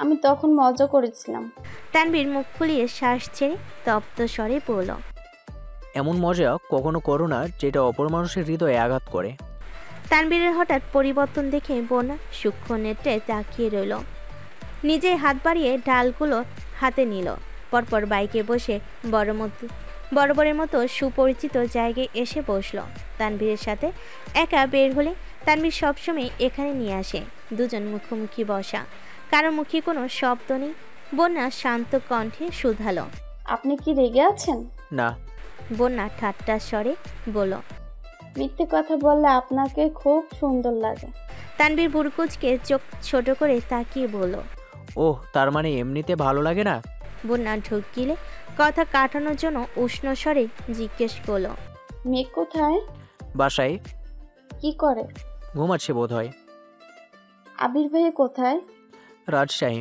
আমি তখন মজা করেছিলাম। তানভীর মুখ ফুলিয়ে শ্বাস ছেড়ে তপ্ত স্বরে বলল, এমন মজা কখনো করো না যেটা অপর মানুষের হৃদয়ে আঘাত করে। তানভীরের হঠাৎ পরিবর্তন দেখে বন্যা সূক্ষ্ম নেত্রে তাকিয়ে রইল। নিজে হাত বাড়িয়ে ডালগুলো হাতে নিল। পরপর বাইকে বসে বরাবরের মতো সুপরিচিত জায়গায় এসে বসলো। তানভীরের সাথে একা বের হলে তানভীর সবসময় এখানে নিয়ে আসে। দুজন মুখোমুখি বসা, কারো মুখে কোনো শব্দ নেই। বন্যা শান্ত কণ্ঠে শুধালো, আপনি কি রেগে আছেন? না। বন্যা ঠাট্টার স্বরে বলল। মিথ্যে কথা বললে আপনাকে খুব সুন্দর লাগে। তানভীর বুড়কুচকে চোখ ছোট করে তাকিয়ে বলল। ওহ, তার মানে এমনিতে ভালো লাগে না? বন্যা ঢুকিলে কথা কাটানোর জন্য উষ্ণ স্বরে জিজ্ঞেস করলো, মেয়ে কোথায়? বাসায় কি করে? ঘুমাচ্ছে বোধ হয়। আবির ভাই কোথায়? রাজশাহী।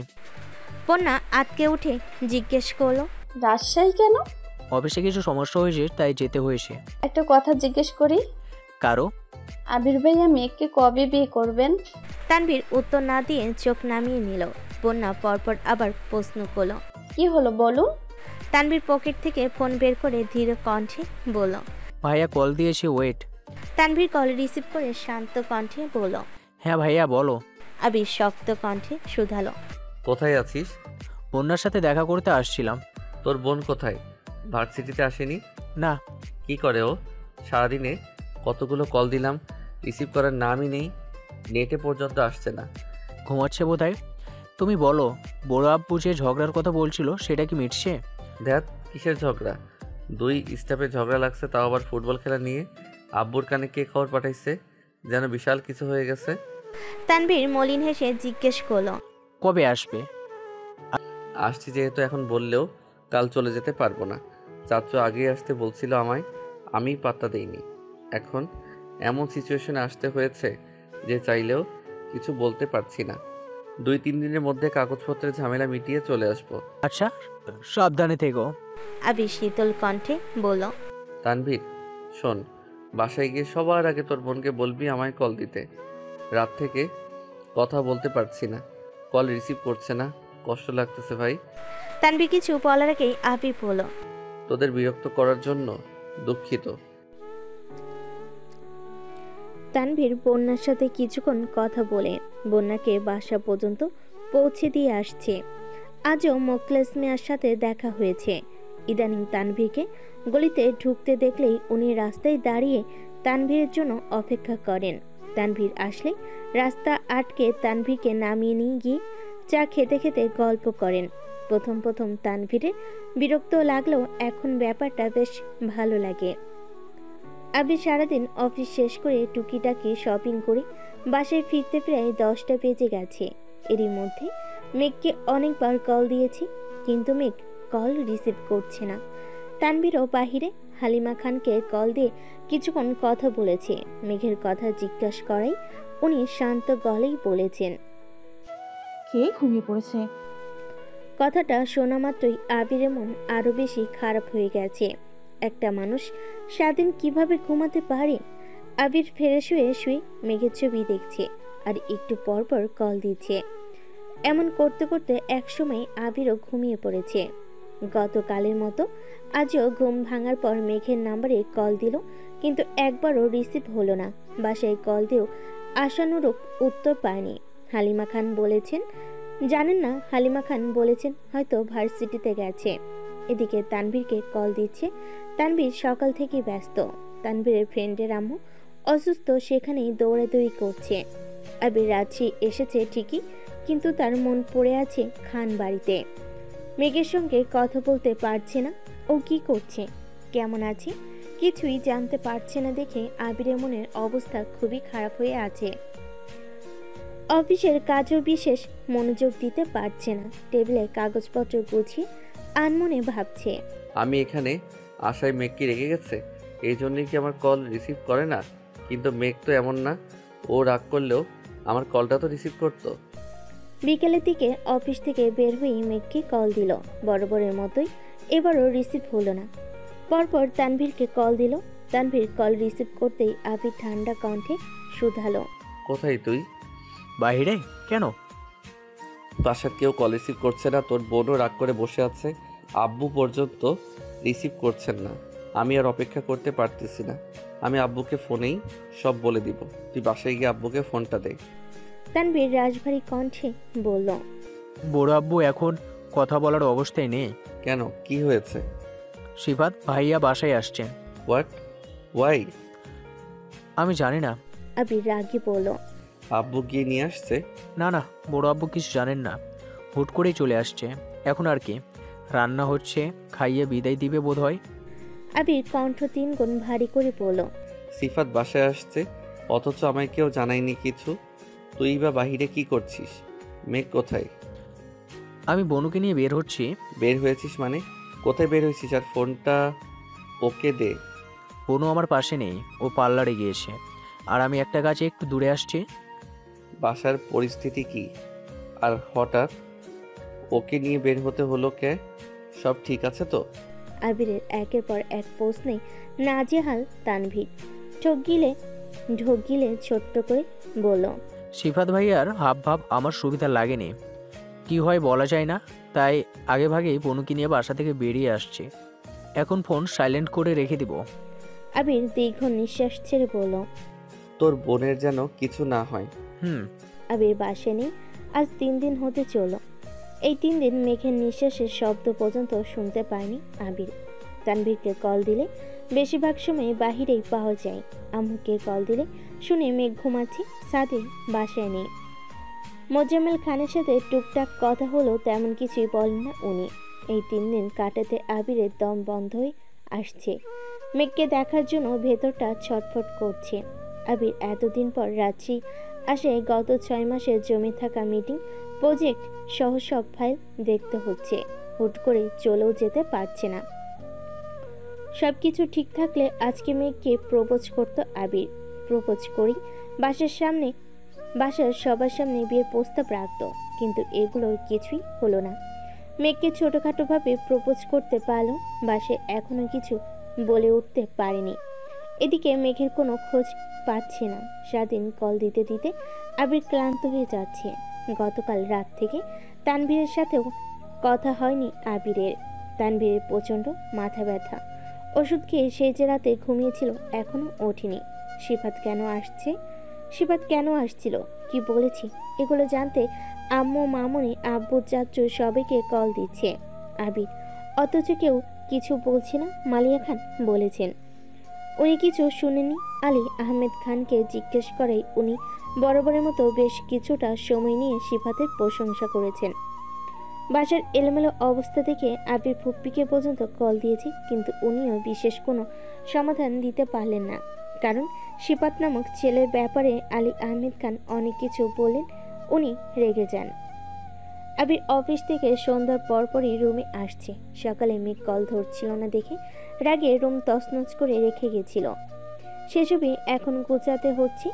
বন্যা আতকে উঠে জিজ্ঞেস করলো, রাজশাহী কেন? অফিসে কিছু সমস্যা হয়েছে, তাই যেতে হয়েছে। একটা কথা জিজ্ঞেস করি, কারো? আবির ভাইয়া মেয়েকে কবে বিয়ে করবেন? তানভীর উত্তর না দিয়ে চোখ নামিয়ে নিল। বন্যা পরপর আবার প্রশ্ন করলো, কি হলো বলুন? তানভীর পকেট থেকে ফোন বের করে ধীর কণ্ঠে বলল। ভাইয়া কল দিয়েছে, ওয়েট। তানভীর কল রিসিভ করে শান্ত কণ্ঠে বলল। হ্যাঁ ভাইয়া বলো। আবির শক্ত কণ্ঠে শুধালো, কোথায় আছিস? বন্যার সাথে দেখা করতে আসছিলাম। তোর বোন কোথায়? ভার্সিটিতে আসেনি? না। কি করে ও? সারাদিনে কতগুলো কল দিলাম, রিসিভ করার নামই নেই, নেটে পর্যন্ত আসছে না। ঘুমাচ্ছে বোধ হয়। তুমি বলো, বড় আব্বু যে ঝগড়ার কথা বলছিল সেটা কি মিটছে? দেখ, কিসের ঝগড়া? দুই স্টাফে ঝগড়া লাগছে, তাও আবার ফুটবল খেলা নিয়ে। আব্বুর কানে কে খবর পাঠাইছে? যেন বিশাল কিছু হয়ে গেছে। তানভীর মলিন হেসে জিজ্ঞেস করলো, কবে আসবে? আসছি যেহেতু এখন বললেও কাল চলে যেতে পারবো না। চাচু আগেই আসতে বলছিল আমায়, আমি পাত্তা দেইনি। এখন এমন সিচুয়েশনে আসতে হয়েছে যে চাইলেও কিছু বলতে পারছি না। 2-3 দিনের মধ্যে কাগজপত্রের ঝামেলা মিটিয়ে চলে আসবো। আচ্ছা, সাবধানে থেকো। আবির শীতল কণ্ঠে বলল। তানভীর শোন, বাসায় গিয়ে সবার আগে তোর বোনকে বলবি আমায় কল দিতে। রাত থেকে কথা বলতে পারছি না, কল রিসিভ করছে না, কষ্ট লাগতেছে ভাই। তানভীর কিছু বলার আগেই আবির বলল, তোদের বিরক্ত করার জন্য দুঃখিত। তানভীর বন্যার সাথে কিছুক্ষণ কথা বলে বন্যাকে বাসা পর্যন্ত পৌঁছে দিয়ে আসছে। আজও মোখলেস মিয়ার সাথে দেখা হয়েছে। ইদানিং তানভীরকে গলিতে ঢুকতে দেখলেই উনি রাস্তায় দাঁড়িয়ে তানভীরের জন্য অপেক্ষা করেন। তানভীর আসলে রাস্তা আটকে তানভীরকে নামিয়ে নিয়ে গিয়ে চা খেতে খেতে গল্প করেন। প্রথম প্রথম তানভীরের বিরক্ত লাগলেও এখন ব্যাপারটা বেশ ভালো লাগে। আবির সারাদিন অফিস শেষ করে টুকিটাকি শপিং করে বাসায় ফিরতে প্রায় 10টা বেজে গেছে। এরই মধ্যে মেঘকে অনেকবার কল দিয়েছি, কিন্তু মেঘ কল রিসিভ করছে না। তানভীরও বাহিরে হালিমা খানকে কল দিয়ে কিছুক্ষণ কথা বলেছে। মেঘের কথা জিজ্ঞাসা করাই উনি শান্ত গলেই বলেছেন, কে ঘুমিয়ে পড়েছে? কথাটা শোনা মাত্রই আবিরের মন আরো বেশি খারাপ হয়ে গেছে। একটা মানুষ সারাদিন কিভাবে ঘুমাতে পারে? আবির ফ্রেশ হয়ে শুয়ে মেঘের ছবি দেখছে আর একটু পর পর কল দিচ্ছে। এমন করতে করতে একসময় আবিরও ঘুমিয়ে পড়েছে। গতকালের মতো আজও ঘুম ভাঙার পর মেঘের নাম্বারে কল দিল, কিন্তু একবারও রিসিভ হলো না। বাসায় কল দিয়েও আশানুরূপ উত্তর পায়নি। হালিমা খান বলেছেন জানেন না, হালিমা খান বলেছেন হয়তো ভার্সিটিতে গেছে। এদিকে তানভীরকে কল দিচ্ছে। তানভীর সকাল থেকে ব্যস্ত। তানভীরের ফ্রেন্ডের আম্মু অসুস্থ, সেখানেই দৌড়াদৌড়ি করছে। আবির রাজশাহী এসেছে ঠিকই, কিন্তু তার মন পড়ে আছে খান বাড়িতে। মেঘের সঙ্গে কথা বলতে পারছে না। ও কি করছে, কেমন আছে, কিছুই জানতে পারছে না দেখে আবিরের মনের অবস্থা খুবই খারাপ হয়ে আছে। অফিসের কাজও বিশেষ মনোযোগ দিতে পারছে না। টেবিলে কাগজপত্র গুছিয়ে আনমনে ভাবছে, আমি এখানে আশায় মেঘ কি রেগে গেছে? এই জন্যই কি আমার কল রিসিভ করে না? কিন্তু মেঘ তো এমন না, ও রাগ করলেও আমার কলটা তো রিসিভ করতো। বিকেলের দিকে অফিস থেকে বের হয়ে মেঘকে কল দিল। বরাবরের মতোই এবারও রিসিভ হলো না। পরপর তানভীরকে কল দিল। তানভীর কল রিসিভ করতেই আবির ঠান্ডা কণ্ঠে শুধালো, কোথায় তুই? বাইরে? কেন? বাসার কেউ কল রিসিভ করছে না, তোর বোনও রাগ করে বসে আছে, আব্বু পর্যন্ত রিসিভ করছেন না। আমি আর অপেক্ষা করতে পারতেছি না। আমি আব্বুকে ফোনেই সব বলে দিব। তুই বাসায় গিয়ে আব্বুকে ফোনটা দে। তানভীর রাজভারী কণ্ঠে বলল। বড় আব্বু এখন কথা বলার অবস্থায় নেই। কেন, কি হয়েছে? সিফাত ভাইয়া বাসায় আসছেন। হোয়াট? ওয়াই? আমি জানি না। আবির রাগে বলল। আব্বু গিয়ে নিয়ে আসছে? না না, বড় আব্বু কিছু জানেন না, হুট করেই চলে আসছে। এখন আর কি, রান্না হচ্ছে, খাইয়ে বিদায় দিবে বোধ হয়। আবির কণ্ঠ 3 গুণ ভারী করে বলল। সিফাত বাসায় আসছে, অথচ আমায় কেউ জানায়নি কিছু। তুই বা বাহিরে কি করছিস? মেঘ কোথায়? আমি বনুকে নিয়ে বের হচ্ছি। বের হয়েছিস মানে? কোথায় বের হয়েছিস? আর ফোনটা ওকে দে। বনু আমার পাশে নেই, ও পার্লারে গিয়েছে, আর আমি একটা কাজে একটু দূরে আসছি। বাসার পরিস্থিতি কি? আর হঠাৎ ওকে নিয়ে বের হতে হলো কে? সব ঠিক আছে তো? আবিরের একের পর এক প্রশ্নে নাজেহাল তানভীর ঢোক গিলে ছোট্ট করে বলল। সিফাত ভাইয়ার হাব ভাব আমার সুবিধা লাগেনি, কি হয় বলা যায় না, তাই আগে ভাগেই বনুকে নিয়ে বাসা থেকে বেরিয়ে আসছে। এখন ফোন সাইলেন্ট করে রেখে দিব। আবির দীর্ঘ নিঃশ্বাস ছেড়ে বলল। তোর বোনের যেন কিছু না হয়। আবির বাসে নেই আজ 3 দিন হতে চলো। এই 3 দিন মেঘের নিঃশ্বাসের শব্দ পর্যন্ত শুনতে পায়নি আবির। তানভীরকে কল দিলে বেশিরভাগ সময় বাহিরেই পাওয়া যায়। আম্মুকে কল দিলে শুনে মেঘ ঘুমাচ্ছে, সাথে বাসায় নেই। মোজাম্মেল খানের সাথে টুকটাক কথা হলো, তেমন কিছুই বলেন না উনি। এই 3 দিন কাটাতে আবিরের দম বন্ধ হয়ে আসছে। মেঘকে দেখার জন্য ভেতরটা ছটফট করছে। আবির এতদিন পর রাত্রি আসে। গত 6 মাসের জমে থাকা মিটিং, প্রজেক্ট সহ সব ফাইল দেখতে হচ্ছে। হুট করে চলেও যেতে পারছে না। সবকিছু ঠিক থাকলে আজকে মেঘকে প্রপোজ করতো আবির। প্রপোজ করি বাসার সবার সামনে বিয়ের প্রস্তাব রাখতো, কিন্তু এগুলোর কিছুই হলো না। মেঘকে ছোটখাটোভাবে প্রপোজ করতে পারল, বাসায় এখনো কিছু বলে উঠতে পারেনি। এদিকে মেঘের কোনো খোঁজ পাচ্ছে না। সারাদিন কল দিতে দিতে আবির ক্লান্ত হয়ে যাচ্ছে। গতকাল রাত থেকে তানভীরের সাথেও কথা হয়নি আবিরের। তানভীরের প্রচণ্ড মাথা ব্যথা। ওষুধ খেয়ে সেই যে রাতে ঘুমিয়েছিল এখনো ওঠেনি। সিফাত কেন আসছিল, কি বলেছি, এগুলো জানতে আম্মু, মামুনি, আব্বু, চাচু সবাইকে কল দিচ্ছে আবির, অথচ কেউ কিছু বলছে না। মালিয়া খান বলেছেন উনি কিছু শুনেনি। আলী আহমেদ খানকে জিজ্ঞেস করাই উনি বরাবরের মতো বেশ কিছুটা সময় নিয়ে সিফাতের প্রশংসা করেছেন। বাসার এলোমেলো অবস্থা দেখে আবির ফুপ্পিকে পর্যন্ত কল দিয়েছে, কিন্তু উনিও বিশেষ কোনো সমাধান দিতে পারলেন না। কারণ সিফাত নামক ছেলের ব্যাপারে আলী আহমেদ খান অনেক কিছু বললেন, উনি রেগে যান। আবির অফিস থেকে সন্ধ্যার পরপরই রুমে আসছে। সকালে মেঘ কল ধরছিল না দেখে রাগে রুম তছনছ করে রেখে গেছিল। সেসবই এখন গোছাতে হচ্ছে।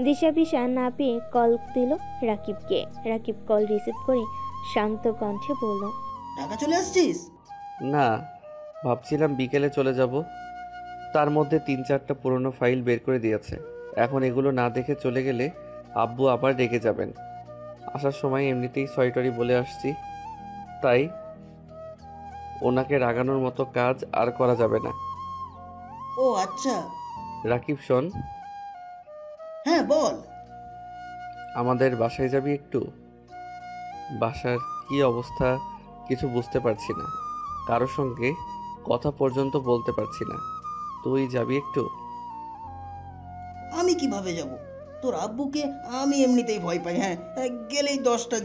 দিশা না পেয়ে কল দিল রাকিবকে। রাকিব কল রিসিভ করে শান্ত কণ্ঠে বলল। ঢাকা চলে আসছিস? না, ভাবছিলাম বিকেলে চলে যাব। তার মধ্যে 3-4টা পুরনো ফাইল বের করে দিয়েছে। এখন এগুলো না দেখে চলে গেলে আব্বু আবার রেগে যাবেন। আসার সময় এমনিতেই সরি বলে আসছি, তাই ওনাকে রাগানোর মতো কাজ আর করা যাবে না। ও আচ্ছা। রাকিব শোন, হ্যাঁ বল। আমাদের বাসায় যাবি একটু? বাসার কি অবস্থা কিছু বুঝতে পারছি না, কারোর সঙ্গে কথা পর্যন্ত বলতে পারছি না। তুই যাবি একটু? আমি কিভাবে যাব? তোর আব্বুকে আমি এমনিতেই ভয় পাই। হ্যাঁ, গেলেই 10টা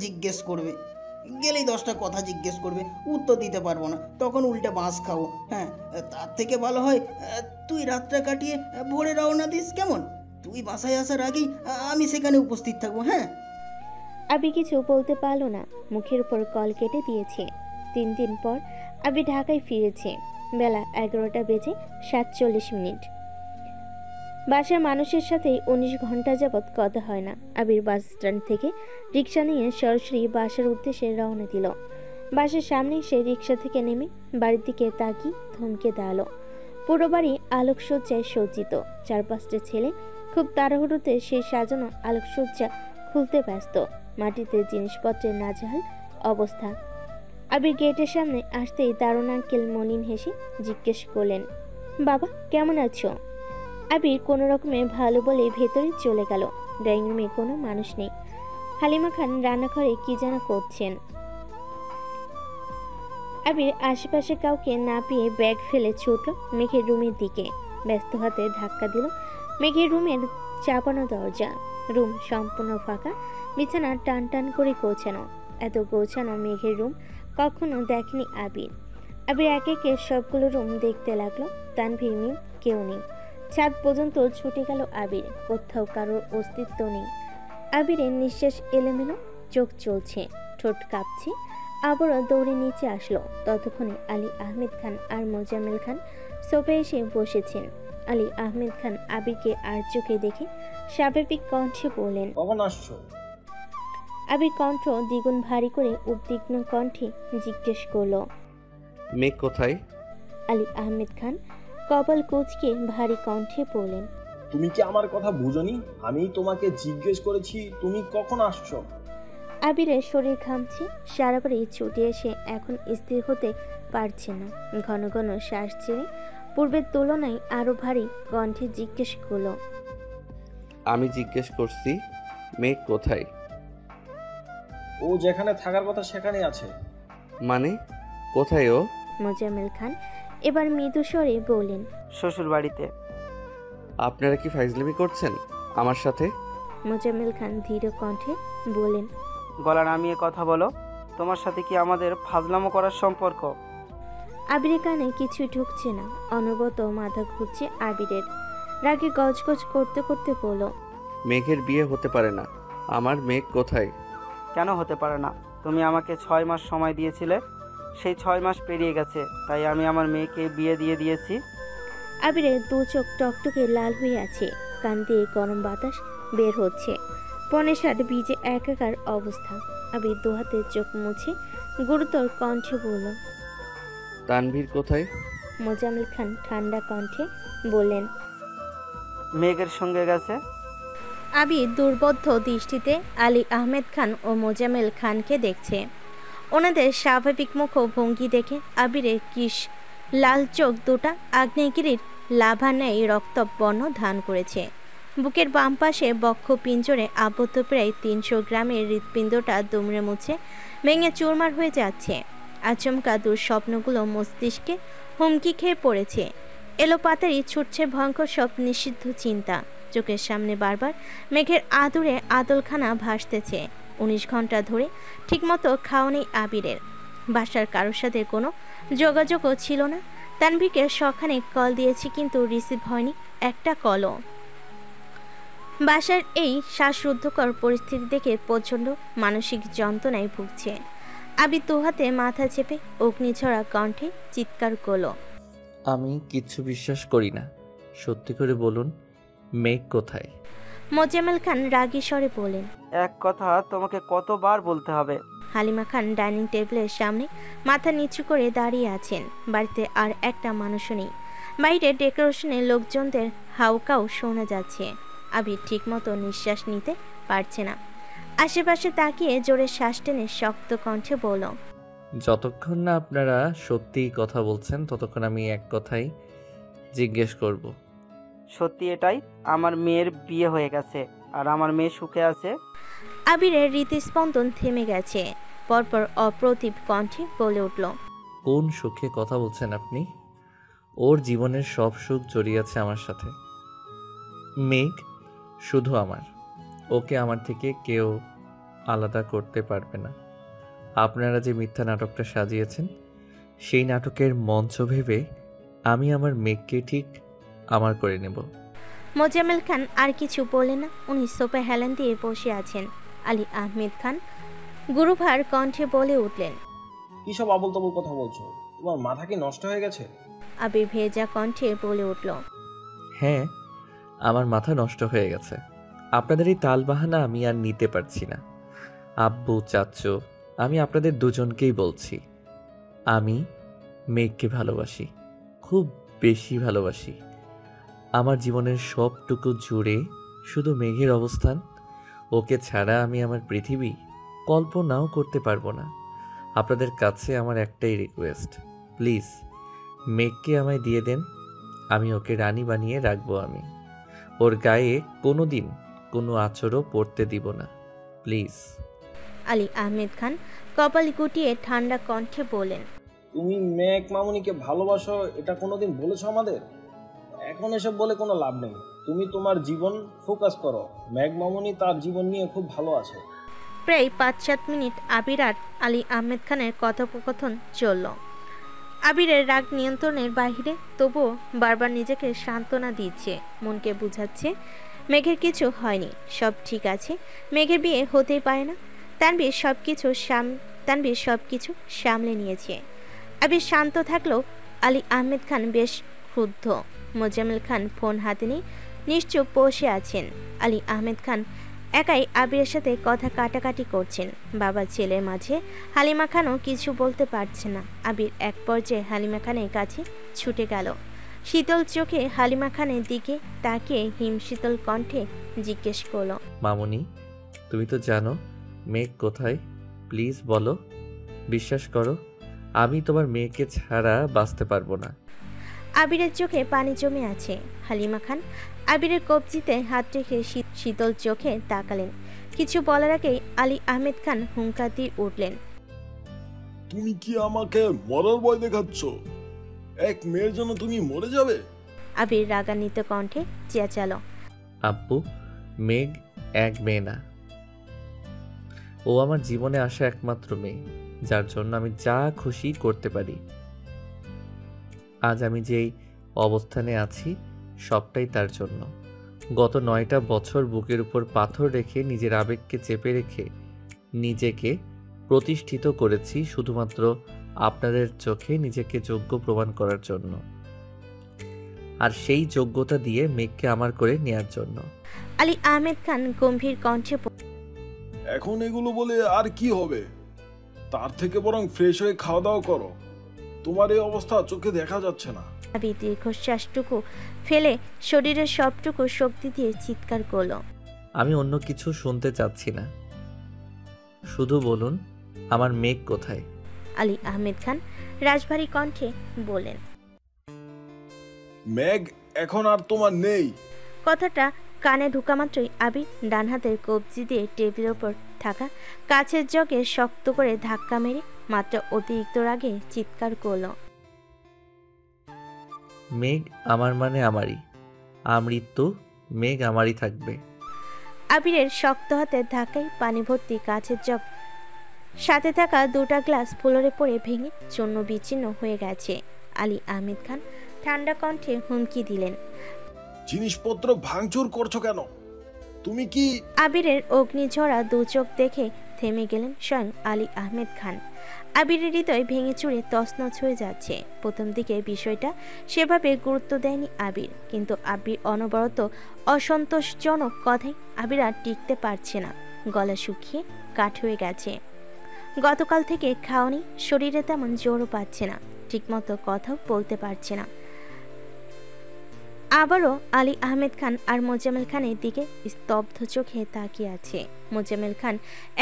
কথা জিজ্ঞেস করবে, উত্তর দিতে পারবো না, তখন উল্টে বাঁশ খাবো। হ্যাঁ, তার থেকে ভালো হয় তুই রাতটা কাটিয়ে ভোরে রওনা দিস। কেমন? তুই বাসায় আসার আগেই আমি সেখানে উপস্থিত থাকবো। হ্যাঁ। আবি কিছু বলতে পারলো না, মুখের উপর কল কেটে দিয়েছে। 3 দিন পর আবি ঢাকায় ফিরেছে। বেলা 11টা বেজে 47 বাসার মানুষের সাথে 19 ঘন্টা যাবৎ কথা হয় না। আবির বাস স্ট্যান্ড থেকে রিক্সা নিয়ে সরাসরি বাসার উদ্দেশ্যে রওনা দিল। বাসার সামনে সে রিক্সা থেকে নেমে বাড়ির দিকে তাকিয়ে থমকে দাঁড়ালো। পুরো বাড়ি আলোকসজ্জায় সজ্জিত। 4-5টা ছেলে খুব তাড়াহুড়োতে সেই সাজানো আলোকসজ্জা খুলতে ব্যস্ত। মাটিতে জিনিসপত্রের নাজেহাল অবস্থা। আবির গেটের সামনে আসতেই দারুণ আঙ্কেল মলিন হেসে জিজ্ঞেস করলেন, বাবা কেমন আছো? আবির কোনো রকমে ভালো বলে ভেতরে চলে গেল। ড্রয়িং রুমে কোনো মানুষ নেই। হালিমা খান রান্নাঘরে কি যেন করছেন। আবির আশেপাশে কাউকে না পেয়ে ব্যাগ ফেলে ছুটল মেঘের রুমের দিকে। ব্যস্ত হাতে ধাক্কা দিল মেঘের রুমের চাপানো দরজা। রুম সম্পূর্ণ ফাঁকা, বিছানা টান টান করে গোছানো। এত গোছানো মেঘের রুম কখনো দেখেনি আবির। আবির একে একে সবগুলো রুম দেখতে লাগলো। তানভীর মিম কেউ নেই। ছাদ পর্যন্ত ছুটে গেল আবির, কোথাও কারোর অস্তিত্ব নেই। আবিরের নিঃশ্বাস এলোমেলো, চোখ চলছে, ঠোঁট কাঁপছে। আবারও দৌড়ে নিচে আসলো। ততক্ষণে আলী আহমেদ খান আর মোজাম্মেল খান সোফায় এসে বসেছেন। আলী আহমেদ খান আবিরকে আর চোখে দেখে স্বাভাবিক কণ্ঠে বললেন, কখন আসছো? আবির কণ্ঠ দ্বিগুণ ভারী করে উদ্বিগ্ন কণ্ঠে জিজ্ঞেস করলো, মেঘ কোথায়? আলী আহমেদ খান কপাল কুঁচকে ভারী কণ্ঠে বললেন, তুমি কি আমার কথা বুঝোনি? আমি তোমাকে জিজ্ঞেস করেছি তুমি কখন আসছো। আবিরের শরীর ঘামছে, সারা বাড়ি ছুটে এসে এখন স্থির হতে পারছে না। ঘন ঘন শ্বাস ছেড়ে পূর্বের তুলনায় আরো ভারী কণ্ঠে জিজ্ঞেস করলো, আমি জিজ্ঞেস করছি মেঘ কোথায়? ও যেখানে থাকার কথা সেখানে আছে। মানে কোথায় ও? মোজাম্মেল খান এবার মৃদু স্বরে বললেন, শ্বশুর বাড়িতে। আপনারা কি ফাইজলামি করছেন আমার সাথে? মোজাম্মেল খান ধীর কণ্ঠে বললেন, গলা নামিয়ে কথা বলো, তোমার সাথে কি আমাদের ফাজলামো করার সম্পর্ক? আবিরের কানে কিছুই ঢুকছে না। অনবরত মাথা ঘুরছে আবিরের। রাগে গজগজ করতে করতে বলল, মেঘের বিয়ে হতে পারে না। আমার মেঘ কোথায়? কেন হতে পারে না? তুমি আমাকে 6 মাস সময় দিয়েছিলে, সেই 6 মাস পেরিয়ে গেছে, তাই আমি আমার মেয়েকে বিয়ে দিয়ে দিয়েছি। আবিরের দু চোখ টকটকে লাল হয়ে আছে, কান দিয়ে গরম বাতাস বের হচ্ছে। পনের সাথ ভিজে একাকার অবস্থা। আবির দু হাতে চোখ মুছে গুরুতর কণ্ঠে বলল, তানভীর কোথায়? মোজাম্মেল খান ঠান্ডা কণ্ঠে বললেন, মেঘের সঙ্গে গেছে। আবির দুর্বোধ্য দৃষ্টিতে আলী আহমেদ খান ও মোজাম্মেল খানকে দেখছে। ওনাদের স্বাভাবিক মুখ ভঙ্গি দেখে আবিরের কিস লাল চোখ দুটা আগ্নেয়গিরির লাভা ন্যায় রক্তবর্ণ ধারণ করেছে। বুকের বাম পাশে বক্ষ পিঞ্জরে আবদ্ধ প্রায় 300 গ্রামের হৃৎপিণ্ডটা দুমড়ে মুছে ভেঙে চুরমার হয়ে যাচ্ছে। আচমকা দুঃস্বপ্নগুলো মস্তিষ্কে হুমকি খেয়ে পড়েছে। এলোপাতাড়ি ছুটছে ভয়ঙ্কর সব নিষিদ্ধ চিন্তা। চোখের সামনে বারবার মেঘের আদুরে আদলখানা ভাসতেছে। 19 ঘন্টা ধরে ঠিকমতো খাওয়া নেই আবিরের। বাসার কারোর সাথে কোনো যোগাযোগও ছিল না। তানভীরকে সখানে কল দিয়েছি, কিন্তু রিসিভ হয়নি একটা কলও। বাসার এই শ্বাসরুদ্ধকর পরিস্থিতি দেখে প্রচণ্ড মানসিক যন্ত্রণায় ভুগছে। আবির দুহাতে মাথা চেপে অগ্নিঝরা কণ্ঠে চিৎকার করল, আমি কিচ্ছু বিশ্বাস করি না। সত্যি করে বলুন মেঘ কোথায়? মোজাম্মেল খান রাগী স্বরে বলেন, এক কথা তোমাকে কতবার বলতে হবে? হালিমা খান ডাইনিং টেবিলের সামনে মাথা নিচু করে দাঁড়িয়ে আছেন। বাড়িতে আর একটা মানুষও নেই। বাইরে ডেকোরেশনে লোকজনদের হাউকাও শোনা যাচ্ছে। আবির ঠিকমতো নিঃশ্বাস নিতে পারছে না। আশেপাশে তাকিয়ে জোরে শ্বাস টেনে শক্ত কণ্ঠে বলল, যতক্ষণ না আপনারা সত্যিই কথা বলছেন ততক্ষণ আমি এক কথাই জিজ্ঞেস করব। সত্যি এটাই, আমার মেয়ের বিয়ে হয়ে গেছে আর আমার মেয়ে সুখে আছে। আবিরের হৃদস্পন্দন থেমে গেছে। পরপর অপ্রতিভ কণ্ঠে বলে উঠল, কোন সুখে কথা বলছেন আপনি? ওর জীবনের সব সুখ জড়িয়ে আছে আমার সাথে। মেঘ শুধু আমার, ওকে আমার থেকে কেউ আলাদা করতে পারবে না। আপনারা যে মিথ্যা নাটকটা সাজিয়েছেন সেই নাটকের মঞ্চ ভেবে আমি আমার মেঘকে ঠিক আমার করে নেব। মোজাম্মেল খান আর কিছু বলে না। উনি সোফা হেলান দিয়ে বসে আছেন। আলী আহমেদ খান গুরুভার কণ্ঠে বলে উঠলেন, কিসব আবল তাবল কথা বলছো? তোমার মাথা কি নষ্ট হয়ে গেছে? আবির ভেজা কণ্ঠে বলে উঠল, হ্যাঁ, আমার মাথা নষ্ট হয়ে গেছে। আপনাদের এই তালবাহানা আমি আর নিতে পারছি না। আব্বু, চাচু, আমি আপনাদের দুজনকেই বলছি, আমি মেঘকে ভালোবাসি, খুব বেশি ভালোবাসি। আমার জীবনের সবটুকু জুড়ে শুধু মেঘের অবস্থান। ওকে ছাড়া আমি আমার পৃথিবী কল্পনাও করতে পারবো না। আপনাদের কাছে আমার একটাই রিকোয়েস্ট, প্লিজ মেঘকে আমায় দিয়ে দেন। আমি ওকে রানী বানিয়ে রাখবো। আমি ওর গায়ে কোনো দিন কোনো আঁচড়ও পড়তে দিব না, প্লিজ। আলী আহমেদ খান কপাল গুটিয়ে ঠান্ডা কণ্ঠে বলেন, তুমি মেঘ মামুনিকে ভালোবাসো এটা কোনোদিন বলেছো আমাদের? এখন এসব বলে কোনো লাভ নেই। তুমি তোমার জীবন ফোকাস করো। মেঘ মামুনি তার জীবন নিয়ে খুব ভালো আছে। প্রায় 5-7 মিনিট আবির আর আলী আহমেদ খানের কথোপকথন চলল। আবিরের রাগ নিয়ন্ত্রণের বাইরে, তবুও বারবার নিজেকে সান্ত্বনা দিচ্ছে, মনকে বুঝাচ্ছে মেঘের কিছু হয়নি, সব ঠিক আছে, মেঘের বিয়ে হতেই পারে না। তানভীর সব কিছু সামলে নিয়েছে। আবির শান্ত থাকলেও আলী আহমেদ খান বেশ ক্রুদ্ধ। মোজাম্মেল খান ফোন হাতে নিয়ে নিশ্চুপ বসে আছেন। আলী আহমেদ খান একাই আবিরের সাথে কথা কাটাকাটি করছেন। বাবা ছেলের মাঝে হালিমা খানও কিছু বলতে পারছে না। আবির এক পর্যায়ে হালিমা খানের কাছে ছুটে গেল। শীতল চোখে হালিমা খানের দিকে তাকিয়ে হিমশীতল কণ্ঠে জিজ্ঞেস করলো, মামুনি, তুমি তো জানো মেঘ কোথায়? প্লিজ বলো। বিশ্বাস করো, আমি তোমার মেয়েকে ছাড়া বাঁচতে পারবো না। আবিরের চোখে পানি জমে আছে। হালিমা খান আবিরের কবজিতে হাত রেখে শীতল চোখে তাকালেন। কিছু বলার আগেই আলী আহমেদ খান হুঙ্কার দিয়ে উঠলেন, তুমি কি আমাকে মরার ভয় দেখাচ্ছ? এক মেয়ের জন্য তুমি মরে যাবে? আবির রাগান্বিত কণ্ঠে চেঁচালো, আব্বু, মেঘ এক মেয়ে না, ও আমার জীবনে আসা একমাত্র মেয়ে, যার জন্য আমি যা খুশি করতে পারি। আজ আমি যেই অবস্থানে আছি সবটাই তার জন্য। গত 9টা বছর বুকের উপর পাথর রেখে নিজের আবেগকে চেপে রেখে নিজেকে প্রতিষ্ঠিত করেছি শুধুমাত্র আপনাদের চোখে নিজেকে যোগ্য প্রমাণ করার জন্য, আর সেই যোগ্যতা দিয়ে মেঘকে আমার করে নেয়ার জন্য। আলী আহমেদ খান গম্ভীর কণ্ঠে, এখন এগুলো বলে আর কি হবে? তার থেকে বরং ফ্রেশ হয়ে খাওয়া দাওয়া করো। তোমার এই অবস্থা চোখে দেখা যাচ্ছে না। আবির দীর্ঘশ্বাসটুকু ফেলে শরীরের সবটুকু শক্তি দিয়ে চিৎকার করলো, আমি অন্য কিছু শুনতে চাচ্ছি না, শুধু বলুন আমার মেঘ কোথায়? আলী আহমেদ খান রাজভারী কণ্ঠে বললেন, মেঘ এখন আর তোমার নেই। কথাটা কানে ঢোকা মাত্রই আবির ডান হাতের কবজি দিয়ে টেবিলের উপর থাকা কাছের জগে শক্ত করে ধাক্কা মেরে মাত্র অতিরিক্ত রাগে চিৎকার করলো, মেঘ আমার মানে আমারই, আমৃত্যু মেঘ আমারই থাকবে। আবিরের শক্ত হাতের ধাক্কায় পানি ভর্তি কাছের জগ সাথে থাকা 2টা গ্লাস ফ্লোরে পড়ে ভেঙে চূর্ণ বিচ্ছিন্ন হয়ে গেছে। আলী আহমেদ খান ঠান্ডা কণ্ঠে হুমকি দিলেন, জিনিসপত্র ভাঙচুর করছো কেন? তুমি কি? আবিরের অগ্নিঝরা 2 চোখ দেখে থেমে গেলেন স্বয়ং আলী আহমেদ খান। আবিরের হৃদয় ভেঙে চুরে তছনছ হয়ে যাচ্ছে। প্রথম দিকে বিষয়টা সেভাবে গুরুত্ব দেয়নি আবির, কিন্তু আবির অনবরত অসন্তোষজনক কথায় আবির আর টিকতে পারছে না। গলা শুকিয়ে কাঠ হয়ে গেছে। গতকাল থেকে খাওনি, শরীরে তেমন জোরও পাচ্ছে না, ঠিকমতো কথাও বলতে পারছে না। আবারও আলী আহমেদ খান আর মোজাম্মেল খানের দিকে স্তব্ধ চোখে তাকিয়ে আছে। মোজাম্মেল খান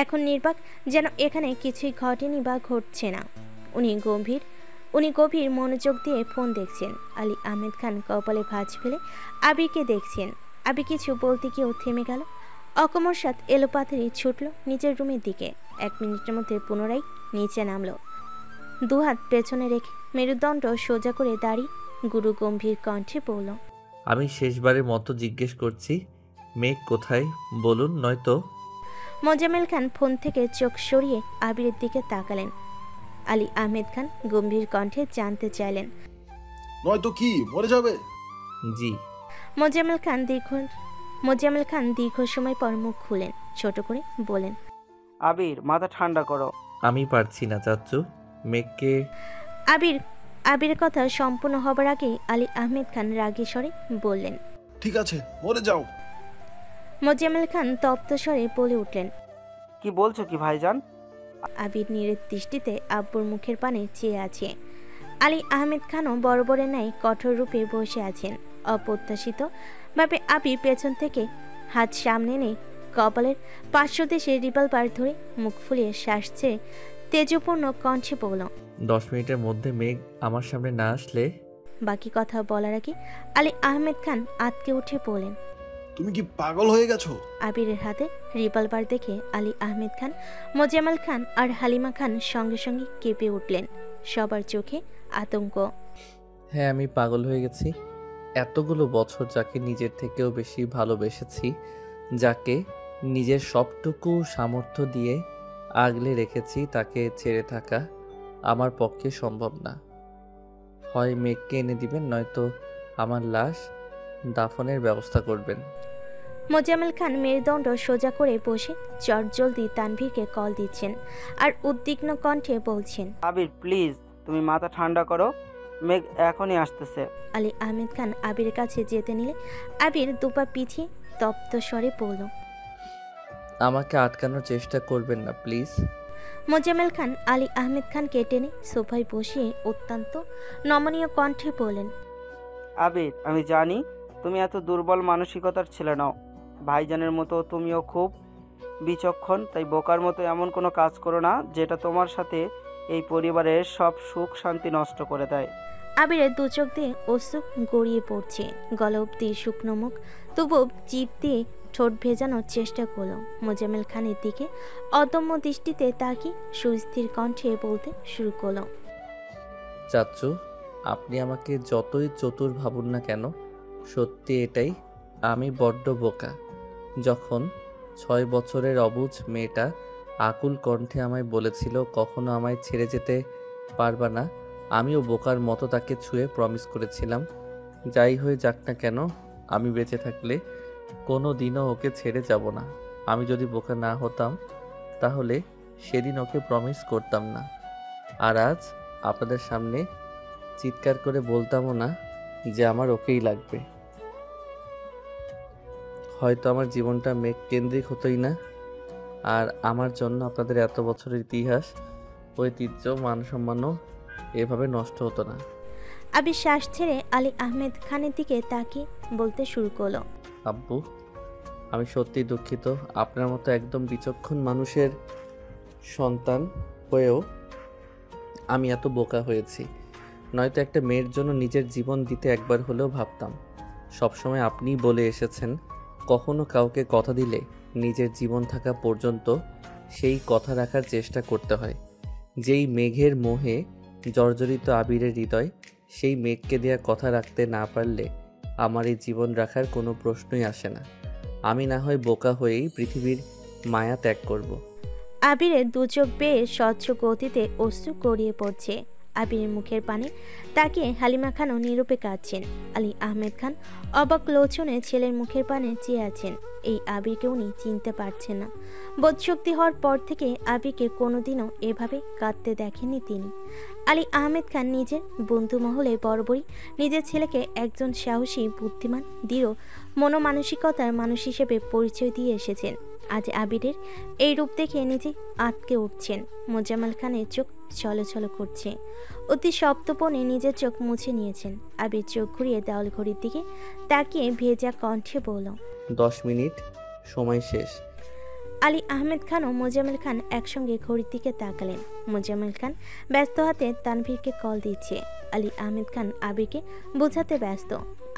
এখন নির্বাক, যেন এখানে কিছুই ঘটেনি বা ঘটছে না। উনি গভীর মনোযোগ দিয়ে ফোন দেখছেন। আলী আহমেদ খান কপালে ভাঁজ ফেলে আবিরকে দেখছেন। আবি কিছু বলতে গিয়েও থেমে গেল। অকমরসাৎ এলোপাথারি ছুটল নিজের রুমের দিকে। 1 মিনিটের মধ্যে পুনরায় নিচে নামলো। 2 হাত পেছনে রেখে মেরুদণ্ড সোজা করে দাঁড়িয়ে গুরু গম্ভীর কণ্ঠে বলল, আমি শেষবারের মতো জিজ্ঞেস করছি, মেঘ কোথায় বলুন, নয়তো। মোজাম্মেল খান ফোন থেকে চোখ সরিয়ে আবিরের দিকে তাকালেন। আলী আহমেদ খান গম্ভীর কণ্ঠে জানতে চাইলেন, নয়তো কি মরে যাবে? জি। মোজাম্মেল খান দীর্ঘ সময় পর মুখ খুলেন, ছোট করে বলেন, আবির, মাথা ঠান্ডা করো। আমি পারছি না চাচ্চু, মেঘকে। আবিরের কথা সম্পূর্ণ হবার আগেই আলী আহমেদ খান রাগী স্বরে বললেন, ঠিক আছে, মরে যাও। মোজাম্মেল খান তপ্ত স্বরে বলে উঠলেন, কি বলছো কি ভাইজান? আবির নিরেট দৃষ্টিতে আব্বুর মুখের পানে চেয়ে আছে। আলী আহমেদ খানও বরাবরের ন্যায় কঠোর রূপে বসে আছেন। অপ্রত্যাশিত ভাবে আবির পেছন থেকে হাত সামনে এনে কপালের পার্শ্বদেশে রিভলভার ধরে মুখ ফুলিয়ে শ্বাস ছেড়ে তেজপূর্ণ কণ্ঠে বলল, 10 মিনিটের মধ্যে মেঘ আমার সামনে না আসলে। বাকি কথা বলার আগে আলী আহমেদ খান আতকে উঠে বলেন, তুমি কি পাগল হয়ে গেছো? আবিরের হাতে রিভলভার দেখে আলী আহমেদ খান, মোজাম্মেল খান আর হালিমা খান সঙ্গে সঙ্গে কেঁপে উঠলেন। সবার চোখে আতঙ্ক। হ্যাঁ, আমি পাগল হয়ে গেছি। এতগুলো বছর যাকে নিজের থেকেও বেশি ভালোবেসেছি, যাকে নিজের সবটুকু সামর্থ্য দিয়ে আগলে রেখেছি, তাকে ছেড়ে থাকা আমার পক্ষে সম্ভব না। হয় মেঘকে এনে দিবেন, নয়তো আমার লাশ দাফনের ব্যবস্থা করবেন। মোজাম্মেল খান মেরুদণ্ড সোজা করে বসে চটজলদি তানভীরকে কল দিচ্ছেন আর উদ্বিগ্ন কণ্ঠে বলছেন, আবির প্লিজ, তুমি মাথা ঠান্ডা করো, মেঘ এখনই আসতেছে। আলী আহমেদ খান আবিরের কাছে যেতে নিলে আবির দুপা পিছিয়ে তপ্ত স্বরে বলল, আমাকে আটকানোর চেষ্টা করবেন না প্লিজ। মোজাম্মেল খান আলী আহমেদ খানকে টেনে সোফায় বসিয়ে অত্যন্ত নমনীয় কণ্ঠে বলেন, আবির, আমি জানি তুমি এত দুর্বল মানসিকতার ছেলে নও। ভাইজানের মতো তুমিও খুব বিচক্ষণ, তাই বোকার মতো এমন কোনো কাজ করো না যেটা তোমার সাথে এই পরিবারের সব সুখ শান্তি নষ্ট করে দেয়। আবিরের দু চোখ দিয়ে অশ্রু গড়িয়ে পড়ছে, গলা অব্দি শুকনো মুখ, তবুও জিভ দিয়ে ঠোঁট ভেজানোর চেষ্টা করল। মোজাম্মেল খানের দিকে অদম্য দৃষ্টিতে তাকিয়ে সুস্থির কণ্ঠে বলতে শুরু করলো, চাচ্চু, আপনি আমাকে যতই চতুর ভাবুন না কেন, সত্যি এটাই, আমি বড্ড বোকা। যখন 6 বছরের অবুঝ মেয়েটা আকুল কণ্ঠে আমায় বলেছিল কখনো আমায় ছেড়ে যেতে পারবা না, আমিও বোকার মতো তাকে ছুঁয়ে প্রমিস করেছিলাম, যাই হয়ে যাক না কেন আমি বেঁচে থাকলে কোনো দিনও ওকে ছেড়ে যাব না। আমি যদি বোকা না হতাম তাহলে সেদিন ওকে প্রমিস করতাম না, আর আজ আপনাদের সামনে চিৎকার করে বলতামও না যে আমার ওকেই লাগবে। হয়তো আমার জীবনটা মেঘ কেন্দ্রিক হতোই না, আর আমার জন্য আপনাদের এত বছরের ইতিহাস, ঐতিহ্য, মান সম্মানও এভাবে নষ্ট হতো না। আবির শ্বাস ছেড়ে আলী আহমেদ খানের দিকে তাকিয়ে বলতে শুরু করলো, আব্বু, আমি সত্যিই দুঃখিত। আপনার মতো একদম বিচক্ষণ মানুষের সন্তান হয়েও আমি এত বোকা হয়েছি। নয়তো একটা মেয়ের জন্য নিজের জীবন দিতে একবার হলেও ভাবতাম। সবসময় আপনিই বলে এসেছেন, কখনো কাউকে কথা দিলে নিজের জীবন থাকা পর্যন্ত সেই কথা রাখার চেষ্টা করতে হয়। যেই মেঘের মোহে জর্জরিত আবিরের হৃদয়, সেই মেঘকে দেয়া কথা রাখতে না পারলে আমার এই জীবন রাখার কোনো প্রশ্নই আসে না। আমি না হয় বোকা হয়েই পৃথিবীর মায়া ত্যাগ করব। আবিরের দু চোখ বেয়ে স্বচ্ছ গতিতে অশ্রু গড়িয়ে পড়ছে। আবিরের মুখের পানে তাকিয়ে হালিমা খানও নীরবে কাঁদছেন। আলী আহমেদ খান অবাক লোচনে ছেলের মুখের পানে চেয়ে আছেন। এই আবিরকে উনি চিনতে পারছেন না। বোধশক্তি হওয়ার পর থেকে আবিরকে কোনোদিনও এভাবে কাঁদতে দেখেননি তিনি। আলী আহমেদ খান নিজের বন্ধু মহলে বরাবরই নিজের ছেলেকে একজন সাহসী, বুদ্ধিমান, দৃঢ় মনোমানসিকতার মানুষ হিসেবে পরিচয় দিয়ে এসেছেন। আজ আবিরের এই রূপ দেখে নিজে আটকে উঠছেন। মোজাম্মেল খানের চোখ ছলছল করছে। অতি সপ্তপণে নিজের চোখ মুছে নিয়েছেন। আবির চোখ ঘুরিয়ে দেওয়াল ঘড়ির দিকে তাকিয়ে ভেজা কণ্ঠে বলল, 10 মিনিট, সময় শেষ। আলী আহমেদ খান ও মোজাম্মেল খান একসঙ্গে ঘড়ির দিকে তাকালেন। মোজাম্মেল খান ব্যস্ত হাতে তানভীরকে কল দিচ্ছে। আলী আহমেদ খান আবিরকে বোঝাতে ব্যস্ত।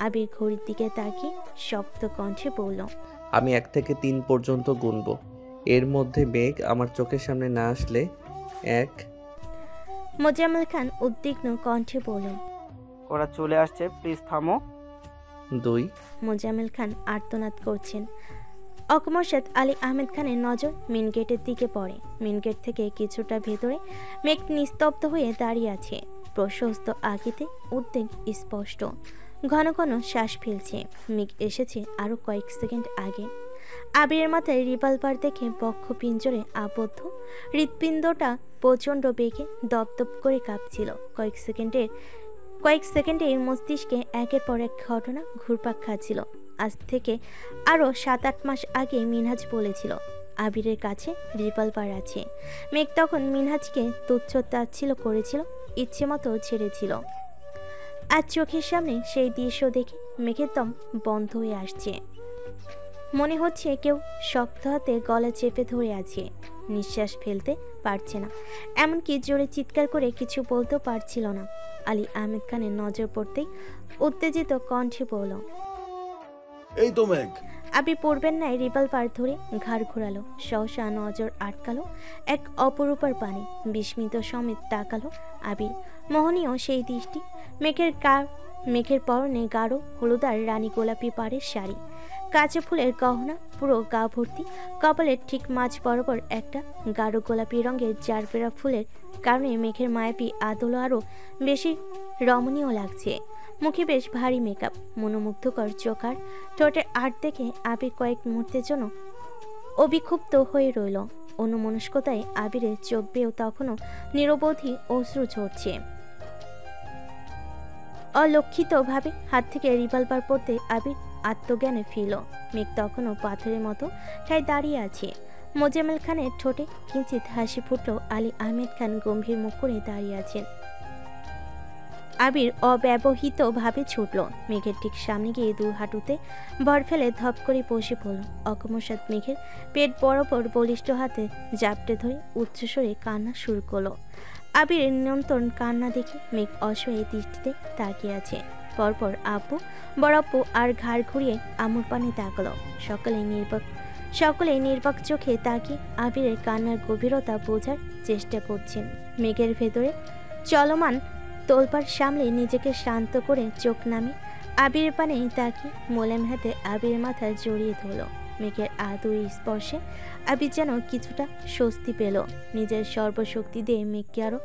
আবির ঘড়ির দিকে তাকিয়ে শক্ত কণ্ঠে বলল, আমি 1 থেকে 3 পর্যন্ত গুনব। এর মধ্যে মেঘ আমার চোখের সামনে না আসলে 1। মোজাম্মেল খান উদ্বিগ্ন কণ্ঠে বললেন, ওরা চলে আসছে, প্লিজ থামো। 2। মোজাম্মেল খান আর্তনাদ করছেন। অকস্মাৎ আলী আহমেদ খানের নজর মেন গেটের দিকে পড়ে। মেন গেট থেকে কিছুটা ভেতরে মেঘ নিস্তব্ধ হয়ে দাঁড়িয়ে আছে। প্রশস্ত আগিতে উদ্বেগ স্পষ্ট। ঘন ঘন শ্বাস ফেলছে। মেঘ এসেছে আরও কয়েক সেকেন্ড আগে। আবিরের মাথায় রিভলভার দেখে বক্ষ পিঞ্জরে আবদ্ধ হৃৎপিণ্ডটা প্রচণ্ড বেগে দপদপ করে কাঁপছিল। কয়েক সেকেন্ডে মস্তিষ্কে একের পর এক ঘটনা ঘুরপাক খাচ্ছিল। আজ থেকে আরও 7-8 মাস আগে মিনহাজ বলেছিল আবিরের কাছে রিভলভার আছে। মেঘ তখন মিনহাজকে তুচ্ছ-তাচ্ছিল্য করেছিল, ইচ্ছে মতো ছেড়েছিল। আজ চোখের সামনে সেই দৃশ্য দেখে মেঘের দম বন্ধ হয়ে আসছে। মনে হচ্ছে কেউ শক্ত হাতে গলা চেপে ধরে আছে। নিঃশ্বাস ফেলতে পারছে না, এমনকি জোরে চিৎকার করে কিছু বলতেও পারছিল না। আলী আহমেদ খানের নজর পড়তেই উত্তেজিত কণ্ঠে বলল, এই তো মেঘ। আবি পূর্বের ন্যায় রিভলভার ধরে ঘাড় ঘোরালো। সহসা নজর আটকালো এক অপরূপার পানে। বিস্মিত সমেত তাকালো আবির। মোহনীয় সেই দৃষ্টি। মেঘের পরনে গাঢ় হলুদার রানী গোলাপি পাড়ের শাড়ি, কাঁচা ফুলের গহনা পুরো গা ভর্তি। কপালের ঠিক মাঝ বরাবর একটা গাঢ় গোলাপি রঙের জারবেরা ফুলের কারণে মেঘের মায়াবী আদল আরও বেশি রমণীয় লাগছে। মুখে বেশ ভারী মেকআপ, মনোমুগ্ধকর চোখ আর ঠোঁটের আর্ট দেখে আবির কয়েক মুহূর্তের জন্য অবিক্ষুব্ধ হয়ে রইল। অন্যমনস্কতায় আবিরের চোখ বেয়েও তখনও নিরবধি অশ্রু ঝরছে। অলক্ষিতভাবে হাত থেকে রিভলভার পড়তে আবির আত্মজ্ঞানে ফিরল। মেঘ তখনও পাথরের মতো ঠায় দাঁড়িয়ে আছে। মোজাম্মেল খানের ঠোঁটে কিঞ্চিত হাসি ফুটল। আলী আহমেদ খান গম্ভীর মুখ করে দাঁড়িয়ে আছেন। আবির অব্যবহিতভাবে ছুটল। মেঘের ঠিক সামনে গিয়ে দু হাঁটুতে ভর ফেলে ধপ করে বসে পড়ল। অকস্মাৎ মেঘের পেট বরাবর বলিষ্ঠ হাতে জাপটে ধরে উচ্চস্বরে কান্না শুরু করলো। আবিরের নিয়ন্ত্রণ কান্না দেখে মেঘ অসহায় দৃষ্টিতে তাকিয়ে আছে। পরপর আব্বু বড়াপ্পু আর ঘাড় ঘুরিয়ে আমুর পানে তাকালো। সকলেই নির্বাক চোখে তাকিয়ে আবিরের কান্নার গভীরতা বোঝার চেষ্টা করছেন। মেঘের ভেতরে চলমান তোলপাড় সামলে নিজেকে শান্ত করে চোখ নামে আবিরের পানে তাকিয়ে মোলায়েম হাতে আবিরের মাথা জড়িয়ে ধরল। মেঘের আদুরি স্পর্শে আবির যেন কিছুটা স্বস্তি পেল। নিজের সর্বশক্তি দিয়ে মেঘকে আরো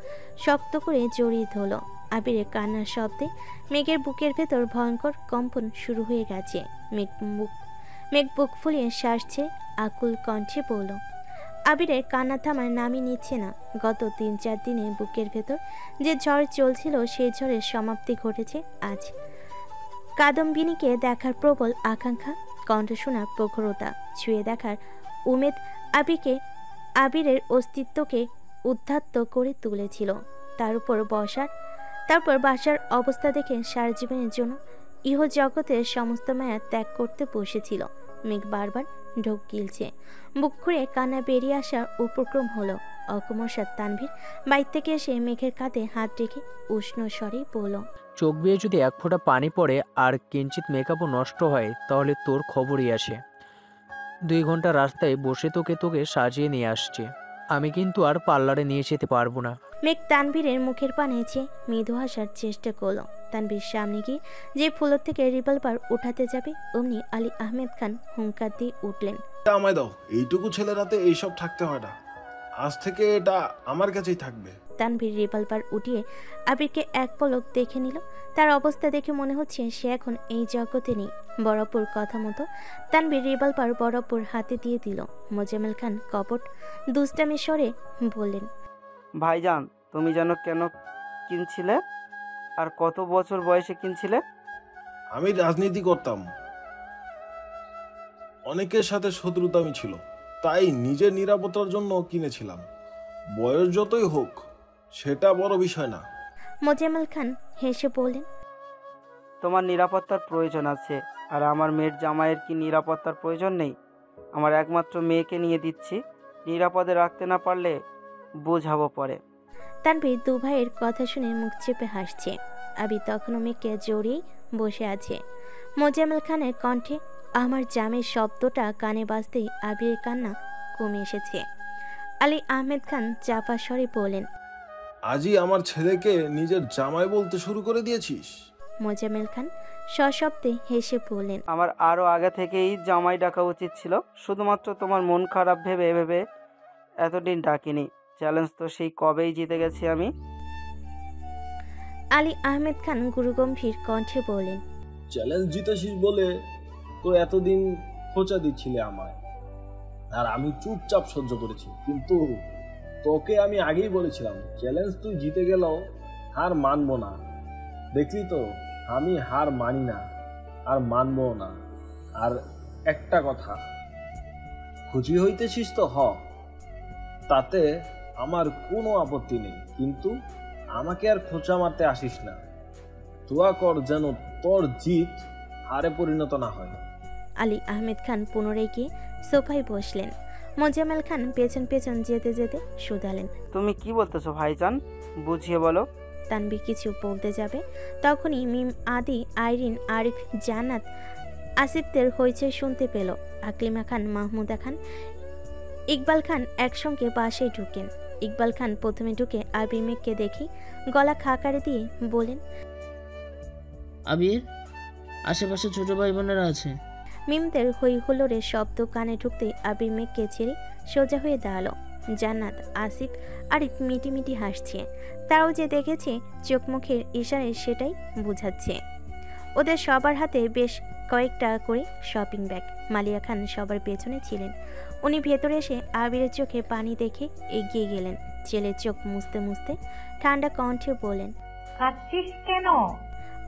শক্ত করে জড়িয়ে ধরল। আবিরের কান্নার শব্দে মেঘের বুকের ভেতর ভয়ঙ্কর কম্পন শুরু হয়ে গেছে। মেঘ বুক ফুলিয়ে শ্বাস ছেড়ে আকুল কণ্ঠে বলল, আবিরের কান্না থামার নামই নিচ্ছে না। গত ৩-৪ দিনে বুকের ভেতর যে ঝড় চলছিল সেই ঝড়ের সমাপ্তি ঘটেছে আজ। কাদম্বিনীকে দেখার প্রবল আকাঙ্ক্ষা, কণ্ঠ শোনার প্রখরতা, ছুঁয়ে দেখার উমেদ আবিরের অস্তিত্বকে উদ্ধাত্ত করে তুলেছিল। তারপর বাসার অবস্থা দেখে সারা জীবনের জন্য ইহজগতের সমস্ত মায়া ত্যাগ করতে বসেছিল। মেঘ বারবার ঢোক গিলছে। বুক খুঁড়ে কান্না বেরিয়ে আসার উপক্রম হলো। অকস্মাৎ তানভীর বাইর থেকে এসে মেঘের কাঁধে হাত রেখে উষ্ণ স্বরে বলল, চোখ বেয়ে যদি এক ফোঁটা পানি পড়ে আর কিঞ্চিত মেকআপও নষ্ট হয় তাহলে তোর খবরই আসে। 2 ঘন্টা রাস্তায় বসে তোকে সাজিয়ে নিয়ে আসছে। আমি কিন্তু আর পার্লারে নিয়ে যেতে পারবো না। মেঘ তানভীরের মুখের পানে চেয়ে মৃদু হাসার চেষ্টা করলো। তানভীর সামনে গিয়ে যে ফুলোর থেকে রিভলভার উঠাতে যাবে অমনি আলী আহমেদ খান হুঙ্কার দিয়ে উঠলেন, আমায় দাও, এইটুকু ছেলের হাতে এইসব থাকতে হয় না। আজ থেকে এটা আমার কাছেই থাকবে। তানভীর রিভলভার উঠিয়ে আবিরকে এক পলক দেখে নিল। তার অবস্থা দেখে মনে হচ্ছে সে এখন এই জগতে নেই। বড়াপুর কথা মতো তানভীর রিভলভার বড়াপুর হাতে দিয়ে দিল। মোজাম্মেল খান কপট দুষ্টামি স্বরে বললেন, ভাইজান, তুমি যেন কেন কিনছিলে আর কত বছর বয়সে কিনছিলে? আমি রাজনীতি করতাম, অনেকের সাথে শত্রুতামি ছিল, তাই নিজের নিরাপত্তার জন্য কিনেছিলাম। বয়স যতই হোক সেটা বড় বিষয় না। মোজাম্মেল খান হেসে বললেন, তোমার নিরাপত্তার প্রয়োজন আছে, আর আমার মেয়ের জামাইয়ের কি নিরাপত্তার প্রয়োজন নেই? আমার একমাত্র মেয়েকে নিয়ে দিচ্ছি, নিরাপদে রাখতে না পারলে বোঝাবো পরে। তানভীর দু ভাইয়ের কথা শুনে মুখ চেপে হাসছে। আবি তখনও মেয়েকে জড়িয়েই বসে আছে। মোজাম্মেল খানের কণ্ঠে আমার জামের শব্দটা কানে বাজতেই আবিরের কান্না কমে এসেছে। আলী আহমেদ খান চাপা স্বরে বললেন, আজই আমার ছেলেকে নিজের জামাই বলতে শুরু করে দিয়েছিস? মোজাম্মেল খান সশব্দে হেসে বললেন, আমার আরও আগে থেকেই জামাই ডাকা উচিত ছিল, শুধুমাত্র তোমার মন খারাপ ভেবে এতদিন ডাকিনি। চ্যালেঞ্জ তো সেই কবেই জিতে গেছি আমি। আলী আহমেদ খান গুরুগম্ভীর কণ্ঠে বললেন, চ্যালেঞ্জ জিতেছিস বলে তো এতদিন খোঁচা দিচ্ছিলে আমায়, আর আমি চুপচাপ সহ্য করেছি। কিন্তু তোকে আমি আগেই বলেছিলাম, চ্যালেঞ্জ তুই জিতে গেলেও হার মানবো না। দেখলি তো, আমি হার মানি না আর মানবো না। আর একটা কথা, খুশি হইতেছিস তো হ, তাতে আমার কোনো আপত্তি নেই, কিন্তু আমাকে আর খোঁচা মারতে আসিস না। দোয়া কর যেন তোর জিত হারে পরিণত না হয়। আলী আহমেদ খান পুনরায় গিয়ে সোফায় বসলেন। মোজাম্মেল খান পেছন পেছন যেতে যেতে শুধালেন, তুমি কি বলতেছো ভাইজান, বুঝিয়ে বলো। তানভীর কিছু বলতে যাবে তখনই মিম, আদি, আইরিন, আরিফ, জান্নাত, আসিফদের হইচই শুনতে পেল। আকলিমা খান, মাহমুদা খান, ইকবাল খান একসঙ্গে বাসায় ঢুকেন। ইকবাল খান প্রথমে ঢুকে আবির মেঘকে দেখে গলা খাকারে দিয়ে বলেন, আবির, আশেপাশে ছোট ভাই বোনেরা আছে। মিমদের হই হুল্লোড়ের শব্দ কানে ঢুকতেই আবির মেঘকে ছেড়ে সোজা হয়ে দাঁড়ালো। জান্নাত, আসিফ, আরিফ মিটি হাসছে। তারাও যে দেখেছে চোখ মুখের ইশারায় সেটাই বোঝাচ্ছে। ওদের সবার হাতে বেশ কয়েকটা করে শপিং ব্যাগ। মালিয়া খান সবার পেছনে ছিলেন। উনি ভেতরে এসে আবিরের চোখে পানি দেখে এগিয়ে গেলেন। ছেলের চোখ মুছতে মুছতে ঠান্ডা কণ্ঠে বলেন, কাঁদছিস কেন?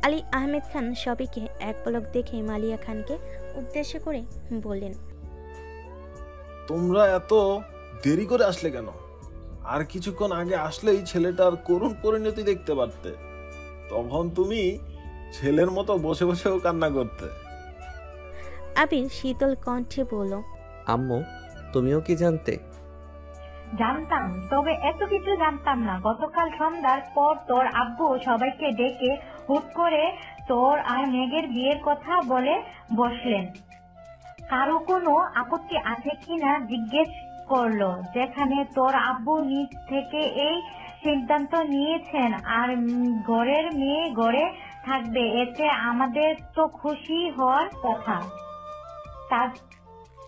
আলী আহমেদ খান সবিকে এক পলক দেখে মালিয়া খানকে উদ্দেশ্য করে বললেন, তোমরা এত দেরি করে আসলে কেন? আর কিছুক্ষণ আগে আসলেই ছেলেটার করুণ পরিণতি দেখতে পারতে। তখন তুমি ছেলের মতো বসে বসেও কান্না করতে। আবির শীতল কণ্ঠে বলল, আম্মু, তুমিও কি জানতে? জানতাম, তবে এত কিছু জানতাম না। গতকাল সন্ধ্যার পর তোর আব্বু সবাইকে ডেকে হুট করে তোর আর মেঘের বিয়ের কথা বলে বসলেন। কারো কোনো আপত্তি আছে কিনা জিজ্ঞেস করলো। যেখানে তোর আব্বু নিজ থেকে এই সিদ্ধান্ত নিয়েছেন আর ঘরের মেয়ে ঘরে থাকবে, এতে আমাদের তো খুশি হওয়ার কথা।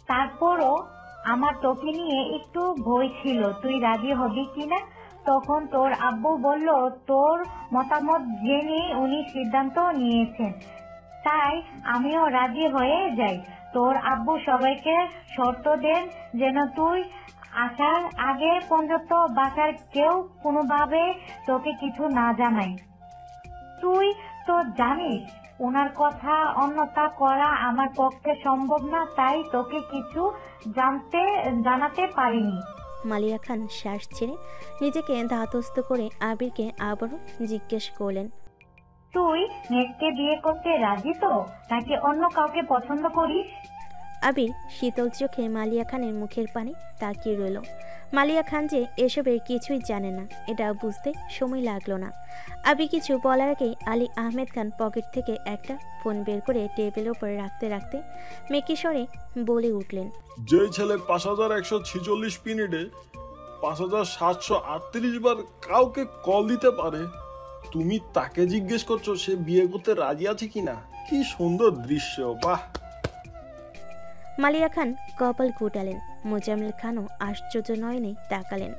তারপরও আমার তোকে নিয়ে একটু ভয় ছিল, তুই রাজি হবি কিনা। তখন তোর আব্বু বলল তোর মতামত জেনে উনি সিদ্ধান্ত নিয়েছেন, তাই আমিও রাজি হয়ে যাই। তোর আব্বু সবাইকে শর্ত দেন যেন তুই আসার আগে পর্যন্ত বাসার কেউ কোনোভাবে তোকে কিছু না জানায়। তুই তো জানিস ওনার কথা অন্যথা করা আমার পক্ষে সম্ভব না, তাই তোকে কিছু জানাতে পারিনি। মালিয়া খান শ্বাস ছেড়ে নিজেকে ধাতস্থ করে আবিরকে আবারও জিজ্ঞেস করলেন, তুই মেঘকে বিয়ে করতে রাজি তো, নাকি অন্য কাউকে পছন্দ করিস? আবির শীতল চোখে মালিয়া খানের মুখের পানে তাকিয়ে রইল। মালিয়া খান যে এসবের কিছুই জানে না এটা বুঝতে সময় লাগলো না। আবির কিছু বলার আগেই আলী আহমেদ খান পকেট থেকে একটা ফোন বের করে টেবিলের উপরে রাখতে রাখতে মেকি স্বরে বলে উঠলেন, যে ছেলে 5146 মিনিটে 5738 বার কাউকে কল দিতে পারে, তুমি তাকে জিজ্ঞেস করছো সে বিয়ে করতে রাজি আছে কিনা। কি সুন্দর দৃশ্য, বাহ। মালিয়া খান কপাল কুটালেন। মোজাম্মেল খানও আশ্চর্য নয়নে তাকালেন।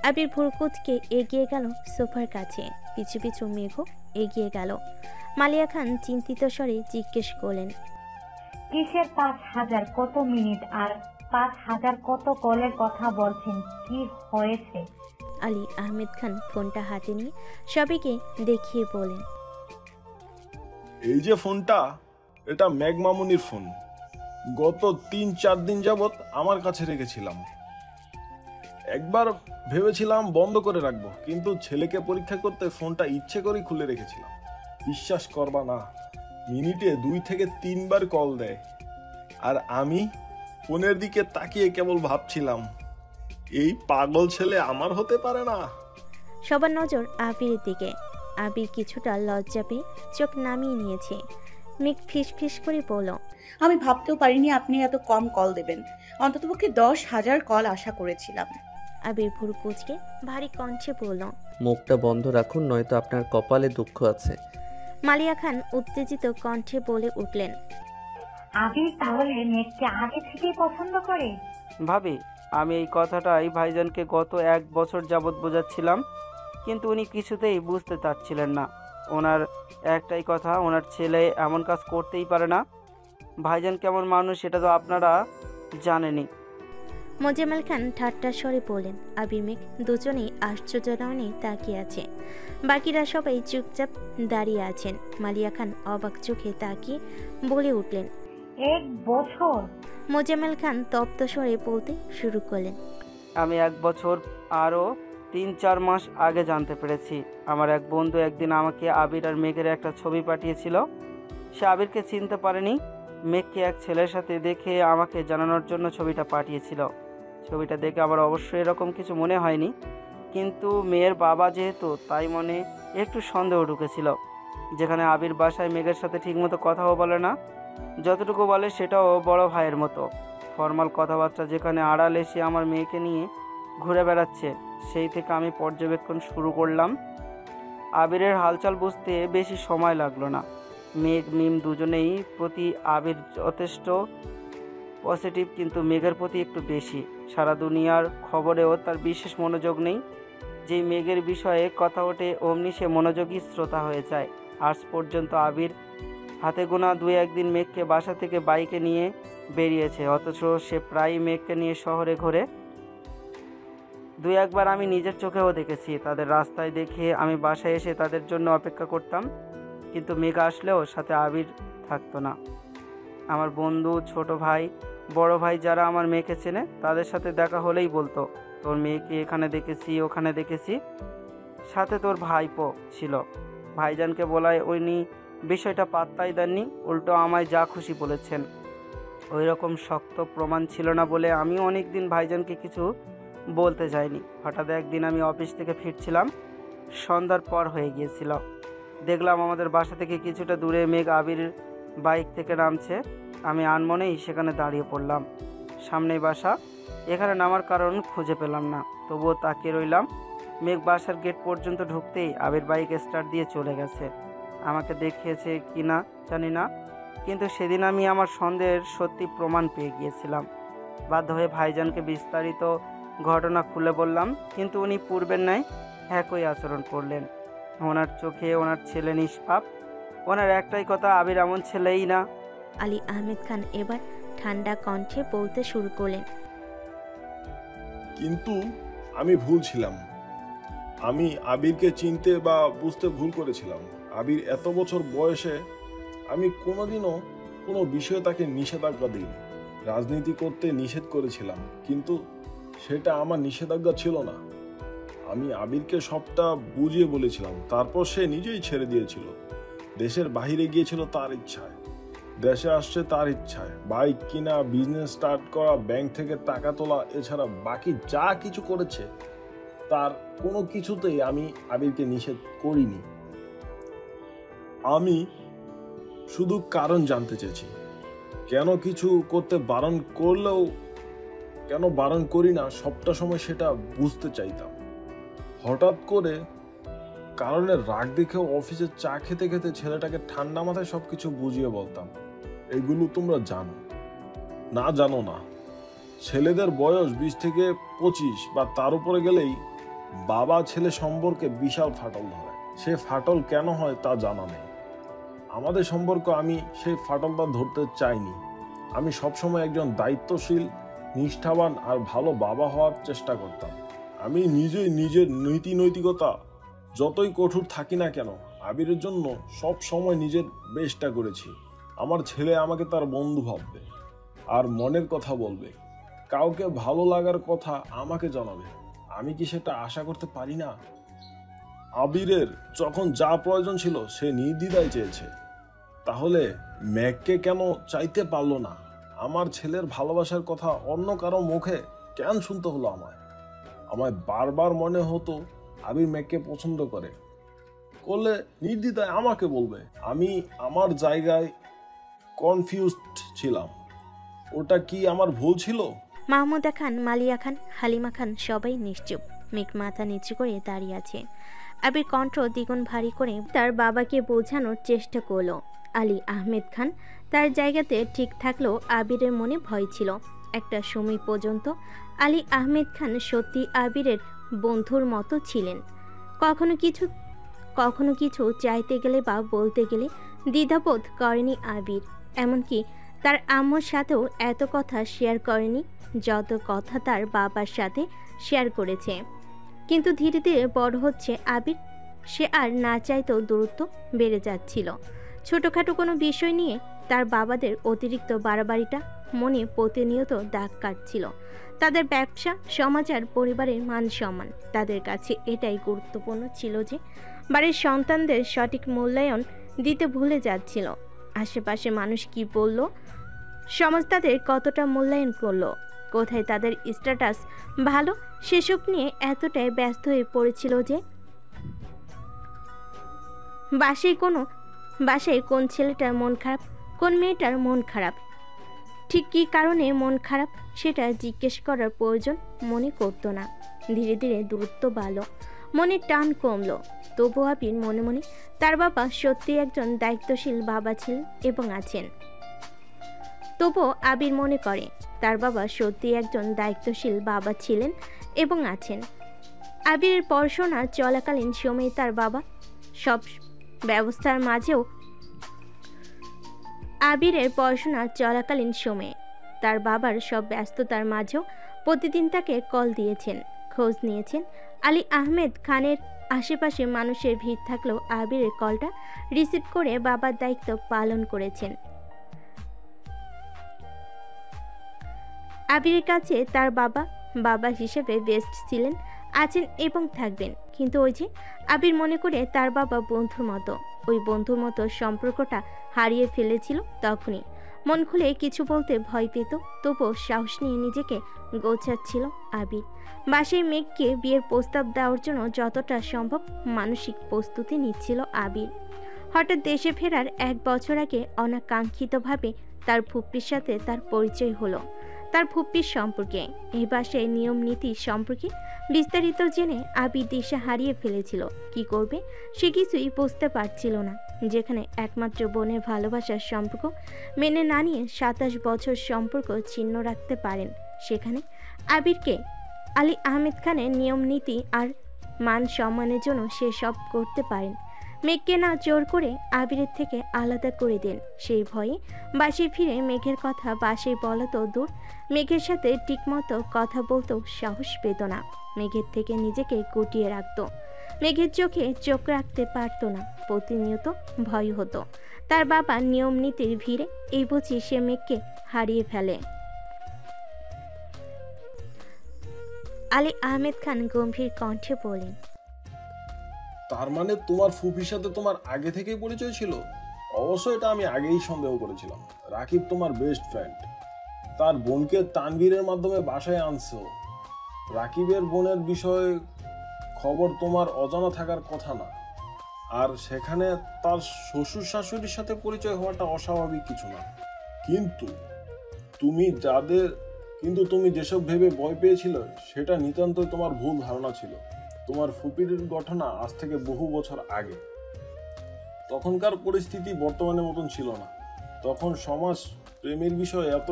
আবির ভুরকুচকে এগিয়ে গেল সোফার কাছে, পিছু পিছু মেঘও এগিয়ে গেল। মালিয়া খান চিন্তিত স্বরে জিজ্ঞেস করলেন, কিসের 5000 কত মিনিট আর 5000 কত কলের কথা বলছেন, কি হয়েছে? আলী আহমেদ খান ফোনটা হাতে নিয়ে সবাইকে দেখিয়ে বলেন, এই যে ফোনটা, এটা মেঘ মামুনির ফোন। গত 3-4 দিন যাবত আমার কাছে রেখেছিলাম। একবার ভেবেছিলাম বন্ধ করে রাখবো, কিন্তু ছেলেকে পরীক্ষা করতে ফোনটা ইচ্ছে করেই খুলে রেখেছিলাম। বিশ্বাস করবা না, মিনিটে 2 থেকে 3 বার কল দেয়। আর আমি ফোনের দিকে তাকিয়ে কেবল ভাবছিলাম, এই পাগল ছেলে আমার হতে পারে না। সবার নজর আবিরের দিকে। আবির কিছুটা লজ্জা পেয়ে চোখ নামিয়ে নিয়েছে। মেঘ ফিস ফিস করে বলল, আমি ভাবতেও পারিনি আপনি এত কম কল দেবেন। অন্ততপক্ষে 10,000 কল আশা করেছিলাম। আবির ভুরু কুচকে ভারী কণ্ঠে বলল, মুখটা বন্ধ রাখুন, নয়তো আপনার কপালে দুঃখ আছে। মালিয়া খান উত্তেজিত কণ্ঠে বলে উঠলেন, আবির তাহলে মেঘকে আগে থেকেই পছন্দ করে? ভাবি, আমি এই কথাটাই ভাইজানকে গত 1 বছর যাবৎ বোঝাচ্ছিলাম, কিন্তু উনি কিছুতেই বুঝতে চাচ্ছিলেন না। ওনার একটাই কথা, ওনার ছেলে এমন কাজ করতেই পারে না। ভাইজান কেমন মানুষ সেটা তো আপনারা জানেনই। মোজাম্মেল খান ঠাট্টা স্বরে বললেন। আবির মেঘ দুজনেই আশ্চর্য নয়নে তাকিয়ে আছে। বাকিরা সবাই চুপচাপ দাঁড়িয়ে আছেন। মালিয়া খান অবাক চোখে তাকিয়ে বলে উঠলেন, 1 বছর? মোজাম্মেল খান তপ্ত স্বরে বলতে শুরু করলেন, আমি 1 বছর আরও 3-4 মাস আগে জানতে পেরেছি। আমার এক বন্ধু একদিন আমাকে আবির আর মেঘের একটা ছবি পাঠিয়েছিল। সে আবিরকে চিনতে পারেনি, মেঘকে এক ছেলের সাথে দেখে আমাকে জানানোর জন্য ছবিটা পাঠিয়েছিল। ছবিটা দেখে আবার অবশ্যই এরকম কিছু মনে হয়নি, কিন্তু মেয়ের বাবা যেহেতু, তাই মনে একটু সন্দেহ ঢুকেছিল। যেখানে আবির বাসায় মেঘের সাথে ঠিকমতো কথাও বলে না, যতটুকু বলে সেটাও বড় ভাইয়ের মতো ফর্মাল কথাবার্তা। যেখানে আড়ালে সে আমার মেয়েকে নিয়ে ঘুরে বেড়াচ্ছে, সেই থেকে আমি পর্যবেক্ষণ শুরু করলাম। আবিরের হালচাল বুঝতে বেশি সময় লাগলো না। মেঘ মিম দুজনেই প্রতি আবির যথেষ্ট পজিটিভ, কিন্তু মেঘের প্রতি একটু বেশি। সারা দুনিয়ার খবরেও তার বিশেষ মনোযোগ নেই। যেই মেঘের বিষয়ে কথা ওঠে অমনি সে মনোযোগী শ্রোতা হয়ে যায়। আজ পর্যন্ত আবির হাতে গোনা 2-1 দিন মেঘকে বাসা থেকে বাইকে নিয়ে বেরিয়েছে, অথচ সে প্রায়ই মেঘকে নিয়ে শহরে ঘোরে। 2-1 বার আমি নিজের চোখেও দেখেছি। তাদের রাস্তায় দেখে আমি বাসায় এসে তাদের জন্য অপেক্ষা করতাম, কিন্তু মেঘ আসলেও সাথে আবির থাকতো না। আমার বন্ধু, ছোট ভাই, বড় ভাই যারা আমার মেয়েকে চেনে, তাদের সাথে দেখা হলেই বলতো, তোর মেয়েকে এখানে দেখেছি, ওখানে দেখেছি। সাথে তোর ভাইপো ছিল। ভাইজানকে বলায় উনি বিষয়টা পাত্তাই দেননি, উল্টো আমায় যা খুশি বলেছেন। ওই রকম শক্ত প্রমাণ ছিল না বলে আমিও অনেক দিন ভাইজানকে কিছু বলতে যাইনি। হঠাৎ একদিন আমি অফিস থেকে ফিরছিলাম, সন্ধ্যার পর হয়ে গিয়েছিল। দেখলাম আমাদের বাসা থেকে কিছুটা দূরে মেঘ আবির বাইক থেকে নামছে। আমি আনমনেই সেখানে দাঁড়িয়ে পড়লাম। সামনেই বাসা, এখানে নামার কারণ খুঁজে পেলাম না, তবুও তাকিয়ে রইলাম। মেঘ বাসার গেট পর্যন্ত ঢুকতেই আবির বাইক স্টার্ট দিয়ে চলে গেছে। আমাকে দেখিয়েছে কি না জানি না, কিন্তু সেদিন আমি আমার সন্দেহের সত্যি প্রমাণ পেয়ে গিয়েছিলাম। বাধ্য হয়ে ভাইজানকে বিস্তারিত ঘটনা খুলে বললাম, কিন্তু উনি পূর্বের ন্যায় একই আচরণ করলেন। ওনার চোখে ওনার ছেলে নিষ্পাপ। ওনার একটাই কথা, আবির এমন ছেলেই না। আলী আহমেদ খান এবার ঠান্ডা কণ্ঠে বলতে শুরু করলেন, কিন্তু আমি ভুল ছিলাম। আমি আবিরকে চিনতে বা বুঝতে ভুল করেছিলাম। আবির এত বছর বয়সে আমি কোনোদিনও কোনো বিষয়ে তাকে নিষেধাজ্ঞা দিইনি। রাজনীতি করতে নিষেধ করেছিলাম, কিন্তু সেটা আমার নিষেধাজ্ঞা ছিল না। আমি আবিরকে সবটা বুঝিয়ে বলেছিলাম, তারপর সে নিজেই ছেড়ে দিয়েছিল। দেশের বাইরে গিয়েছিল তার ইচ্ছায়, দেশে আসছে তার ইচ্ছায়। বাইক কিনা, বিজনেস স্টার্ট করা, ব্যাংক থেকে টাকা তোলা, এছাড়া বাকি যা কিছু করেছে তার কোনো কিছুতেই আমি আবিরকে নিষেধ করিনি। আমি শুধু কারণ জানতে চেয়েছি, কেন কিছু করতে বারণ করলেও কেন বারণ করি না, সবটা সময় সেটা বুঝতে চাইতাম। হঠাৎ করে কারণের রাগ দেখে অফিসে চা খেতে খেতে ছেলেটাকে ঠান্ডা মাথায় সবকিছু বুঝিয়ে বলতাম, এগুলো তোমরা জানো না জানো না। ছেলেদের বয়স 20 থেকে 25 বা তার উপরে গেলেই বাবা ছেলে সম্পর্কে বিশাল ফাটল ধরে। সে ফাটল কেন হয় তা জানা নেই। আমাদের সম্পর্ক আমি সেই ফাটলটা ধরতে চাইনি। আমি সবসময় একজন দায়িত্বশীল, নিষ্ঠাবান আর ভালো বাবা হওয়ার চেষ্টা করতাম। আমি নিজেই নিজের নৈতিকতা যতই কঠোর থাকি না কেন, আবিরের জন্য সব সময় নিজের বেস্টটা করেছি। আমার ছেলে আমাকে তার বন্ধু ভাববে আর মনের কথা বলবে, কাউকে ভালো লাগার কথা আমাকে জানাবে। আমি কি সেটা আশা করতে পারি না? আবিরের যখন যা প্রয়োজন ছিল সে নির্দ্বিধায় চেয়েছে, তাহলে মেঘকে কেন চাইতে পারলো না? আমার ছেলের ভালোবাসার কথা অন্য কারো মুখে কেন শুনতে হলো আমায়? আমায় বারবার মনে হতো আবির মেঘকে পছন্দ করলে নির্দ্বিধায় আমাকে বলবে। আমি আমার জায়গায় কনফিউজড ছিলাম। ওটা কি আমার ভুল ছিল? মাহমুদা খান, মালিয়া খান, হালিমা খান সবাই নিশ্চুপ। মেঘ মাথা নিচু করে দাঁড়িয়ে আছে। আবির কণ্ঠ দ্বিগুণ ভারী করে তার বাবাকে বোঝানোর চেষ্টা করলো। আলী আহমেদ খান তার জায়গাতে ঠিক থাকলেও আবিরের মনে ভয় ছিল। একটা সময় পর্যন্ত আলী আহমেদ খান সত্যি আবিরের বন্ধুর মতো ছিলেন। কখনো কিছু চাইতে গেলে বা বলতে গেলে দ্বিধাবোধ করেনি আবির। এমনকি তার আম্মুর সাথেও এত কথা শেয়ার করেনি যত কথা তার বাবার সাথে শেয়ার করেছে। কিন্তু ধীরে ধীরে বড় হচ্ছে আবির, সে আর না চাইতেও দূরত্ব বেড়ে যাচ্ছিল। ছোটোখাটো কোনো বিষয় নিয়ে তার বাবাদের অতিরিক্ত বাড়াবাড়িটা মনে প্রতিনিয়ত দাগ কাটছিল। তাদের ব্যবসা, সমাজ আর পরিবারের মান সম্মান, তাদের কাছে এটাই গুরুত্বপূর্ণ ছিল যে বাড়ির সন্তানদের সঠিক মূল্যায়ন দিতে ভুলে যাচ্ছিল। আশেপাশে মানুষ কি বলল, সমাজ তাদের কতটা মূল্যায়ন করলো, কোথায় তাদের স্ট্যাটাস ভালো, সেসব নিয়ে এতটাই ব্যস্ত হয়ে পড়েছিল যে বাসায় কোন ছেলেটার মন খারাপ, কোন মেয়েটার মন খারাপ, ঠিক কী কারণে মন খারাপ সেটা জিজ্ঞেস করার প্রয়োজন মনে করতো না। ধীরে ধীরে দূরত্ব বাড়ল, মনে টান কমলো। তবু আবির মনে মনে তার বাবা সত্যি একজন দায়িত্বশীল বাবা ছিলেন এবং আছেন। তবুও আবির মনে করে তার বাবা সত্যি একজন দায়িত্বশীল বাবা ছিলেন এবং আছেন। আবিরের পড়াশোনা চলাকালীন সময়ে তার বাবা সব ব্যবস্থার মাঝেও তার বাবার সব ব্যস্ততার মাঝেও প্রতিদিন তাকে কল দিয়েছেন, খোঁজ নিয়েছেন। আলী আহমেদ খানের আশেপাশে মানুষের ভিড় থাকলেও আবিরের কলটা রিসিভ করে বাবার দায়িত্ব পালন করেছেন। আবিরের কাছে তার বাবা হিসেবে বেস্ট ছিলেন, আছেন এবং থাকবেন। কিন্তু ওই যে আবির মনে করে তার বাবা বন্ধুর মতো, ওই বন্ধুর মতো সম্পর্কটা হারিয়ে ফেলেছিল। তখনই মন খুলে কিছু বলতে ভয় পেত, তবুও সাহস নিয়ে নিজেকে গোছাচ্ছিল আবির। বাসায় মেঘকে বিয়ের প্রস্তাব দেওয়ার জন্য যতটা সম্ভব মানসিক প্রস্তুতি নিচ্ছিল আবির। হঠাৎ দেশে ফেরার 1 বছর আগে অনাকাঙ্ক্ষিতভাবে তার ফুপ্পির সাথে তার পরিচয় হলো। তার ফুপ্পির সম্পর্কে, এই বাসায় নিয়ম নীতি সম্পর্কে বিস্তারিত জেনে আবির দিশা হারিয়ে ফেলেছিল। কি করবে সে কিছুই বুঝতে পারছিল না। যেখানে একমাত্র বোনের ভালোবাসার সম্পর্ক মেনে না নিয়ে 27 বছর সম্পর্ক ছিন্ন রাখতে পারেন, সেখানে আবিরকে আলী আহমেদ খানের নিয়ম নীতি আর মান সম্মানের জন্য সে সব করতে পারেন। মেঘকে না জোর করে আবিরের থেকে আলাদা করে দেন। সেই ভয়ে বাসায় ফিরে মেঘের কথা বাসায় বলা তো দূর, মেঘের সাথে ঠিকমতো কথা বলতেও সাহস পেত না। মেঘের থেকে নিজেকে গুটিয়ে রাখত, মেঘের চোখে চোখ রাখতে পারত না। প্রতিনিয়ত ভয় হতো তার বাবার নিয়ম নীতির ভিড়ে এই বুঝি সে মেঘকে হারিয়ে ফেলে। আলী আহমেদ খান গম্ভীর কণ্ঠে বলেন, তার মানে তোমার ফুপির সাথে তোমার আগে থেকেই পরিচয় ছিল? অবশ্য এটা আমি আগেই সন্দেহ করেছিলাম। রাকিব তোমার বেস্ট ফ্রেন্ড, তার বোনকে তানভীরের মাধ্যমে বাসায় আনছো। রাকিবের বোনের বিষয়ে খবর তোমার অজানা থাকার কথা না, আর সেখানে তার শ্বশুর শাশুড়ির সাথে পরিচয় হওয়াটা অস্বাভাবিক কিছু না। কিন্তু তুমি যেসব ভেবে ভয় পেয়েছিল সেটা নিতান্তই তোমার ভুল ধারণা ছিল। তোমার ফুপির ঘটনা আজ থেকে বহু বছর আগে। তখনকার পরিস্থিতি বর্তমানের মতন ছিল না। তখন সমাজ প্রেমের বিষয়ে এত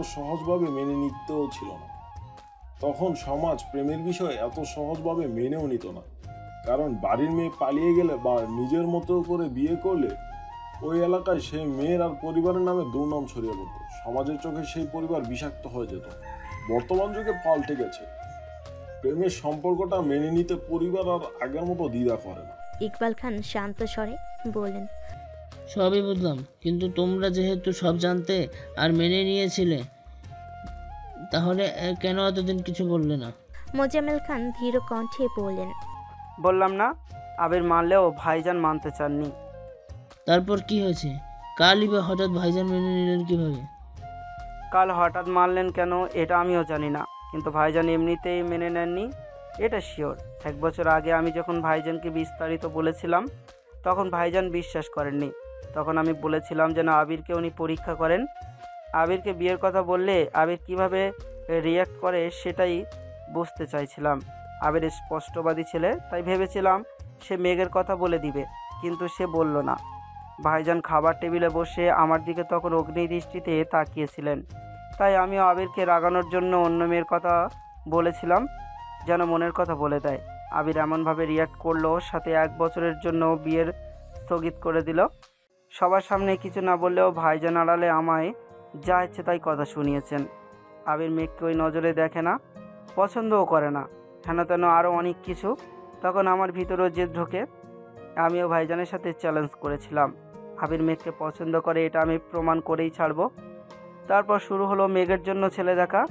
সহজভাবে মেনেও নিত না। কারণ বাড়ির মেয়ে পালিয়ে গেলে বা নিজের মতো করে বিয়ে করলে ওই এলাকায় সেই মেয়ের আর পরিবারের নামে দুর্নাম ছড়িয়ে পড়ত। সমাজের চোখে সেই পরিবার বিষাক্ত হয়ে যেত। বর্তমান যুগে পাল্টে গেছে, প্রেমের সম্পর্কটা মেনে নিতে পরিবার আর আগের মতো দ্বিধা করে না। ইকবাল খান শান্ত স্বরে বললেন, সবই বুঝলাম, কিন্তু তোমরা যেহেতু সব জানতে আর মেনে নিয়েছিলে, তাহলে কেন এতদিন কিছু বললে না? মোজাম্মেল খান ধীর কণ্ঠে বললেন, বললাম না, আবির মানলেও ভাইজান মানতে চাননি। তারপর কি হয়েছে? কালই বা হঠাৎ ভাইজান মেনে নিলেন কিভাবে? কাল হঠাৎ মানলেন কেন এটা আমিও জানি না, কিন্তু ভাইজান এমনিতেই মেনে নেননি, এটা শিওর। 1 বছর আগে আমি যখন ভাইজানকে বিস্তারিত বলেছিলাম তখন ভাইজান বিশ্বাস করেননি। তখন আমি বলেছিলাম যেন আবিরকে উনি পরীক্ষা করেন। আবিরকে বিয়ের কথা বললে আবির কিভাবে রিয়্যাক্ট করে সেটাই বুঝতে চাইছিলাম। আবির স্পষ্টবাদী ছেলে, তাই ভেবেছিলাম সে মেঘের কথা বলে দিবে, কিন্তু সে বলল না। ভাইজান খাবার টেবিলে বসে আমার দিকে তখন অগ্নিদৃষ্টিতে তাকিয়েছিলেন, তাই আমিও আবিরকে রাগানোর জন্য অন্য মেয়ের কথা বলেছিলাম যেন মনের কথা বলে দেয়। আবির এমনভাবে রিয়্যাক্ট করলো, সাথে 1 বছরের জন্য বিয়ের স্থগিত করে দিল। সবার সামনে কিছু না বললেও ভাইজান আড়ালে আমায় যা ইচ্ছে তাই কথা শুনিয়েছেন। আবির মেঘকে ওই নজরে দেখে না, পছন্দও করে না, হেন তেন আরও অনেক কিছু। তখন আমার ভিতরেও জেদ ঢোকে। আমিও ভাইজানের সাথে চ্যালেঞ্জ করেছিলাম আবির মেঘকে পছন্দ করে, এটা আমি প্রমাণ করেই ছাড়ব। তারপর শুরু হলো মেঘের জন্য ছেলে দেখা।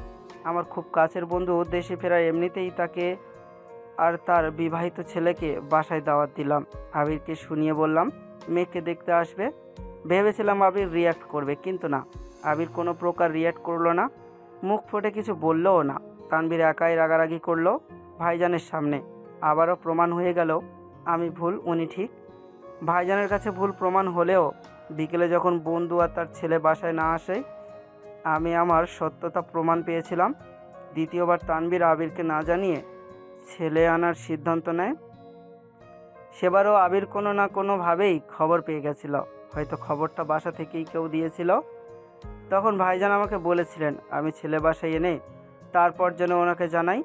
আমার খুব কাছের বন্ধু দেশে ফেরায় এমনিতেই তাকে আর তার বিবাহিত ছেলেকে বাসায় দাওয়াত দিলাম। আবিরকে শুনিয়ে বললাম মেঘকে দেখতে আসবে। ভেবেছিলাম আবির রিয়্যাক্ট করবে, কিন্তু না, আবির কোনো প্রকার রিয়্যাক্ট করলো না, মুখ ফুটে কিছু বললও না। তানভীর একাই রাগারাগি করলো ভাইজানের সামনে। আবারও প্রমাণ হয়ে গেল আমি ভুল, উনি ঠিক। ভাইজানের কাছে ভুল প্রমাণ হলেও বিকেলে যখন বন্ধু আর তার ছেলে বাসায় না আসে, আমি আমার সত্যতা প্রমাণ পেয়েছিলাম। দ্বিতীয়বার তানভীর আবিরকে না জানিয়ে ছেলে আনার সিদ্ধান্ত নেয়। সেবারও আবির কোনো না কোনোভাবেই খবর পেয়ে গেছিল, হয়তো খবরটা বাসা থেকেই কেউ দিয়েছিল। তখন ভাইজান আমাকে বলেছিলেন আমি ছেলে বাসায় এনে তারপর যেন ওনাকে জানাই।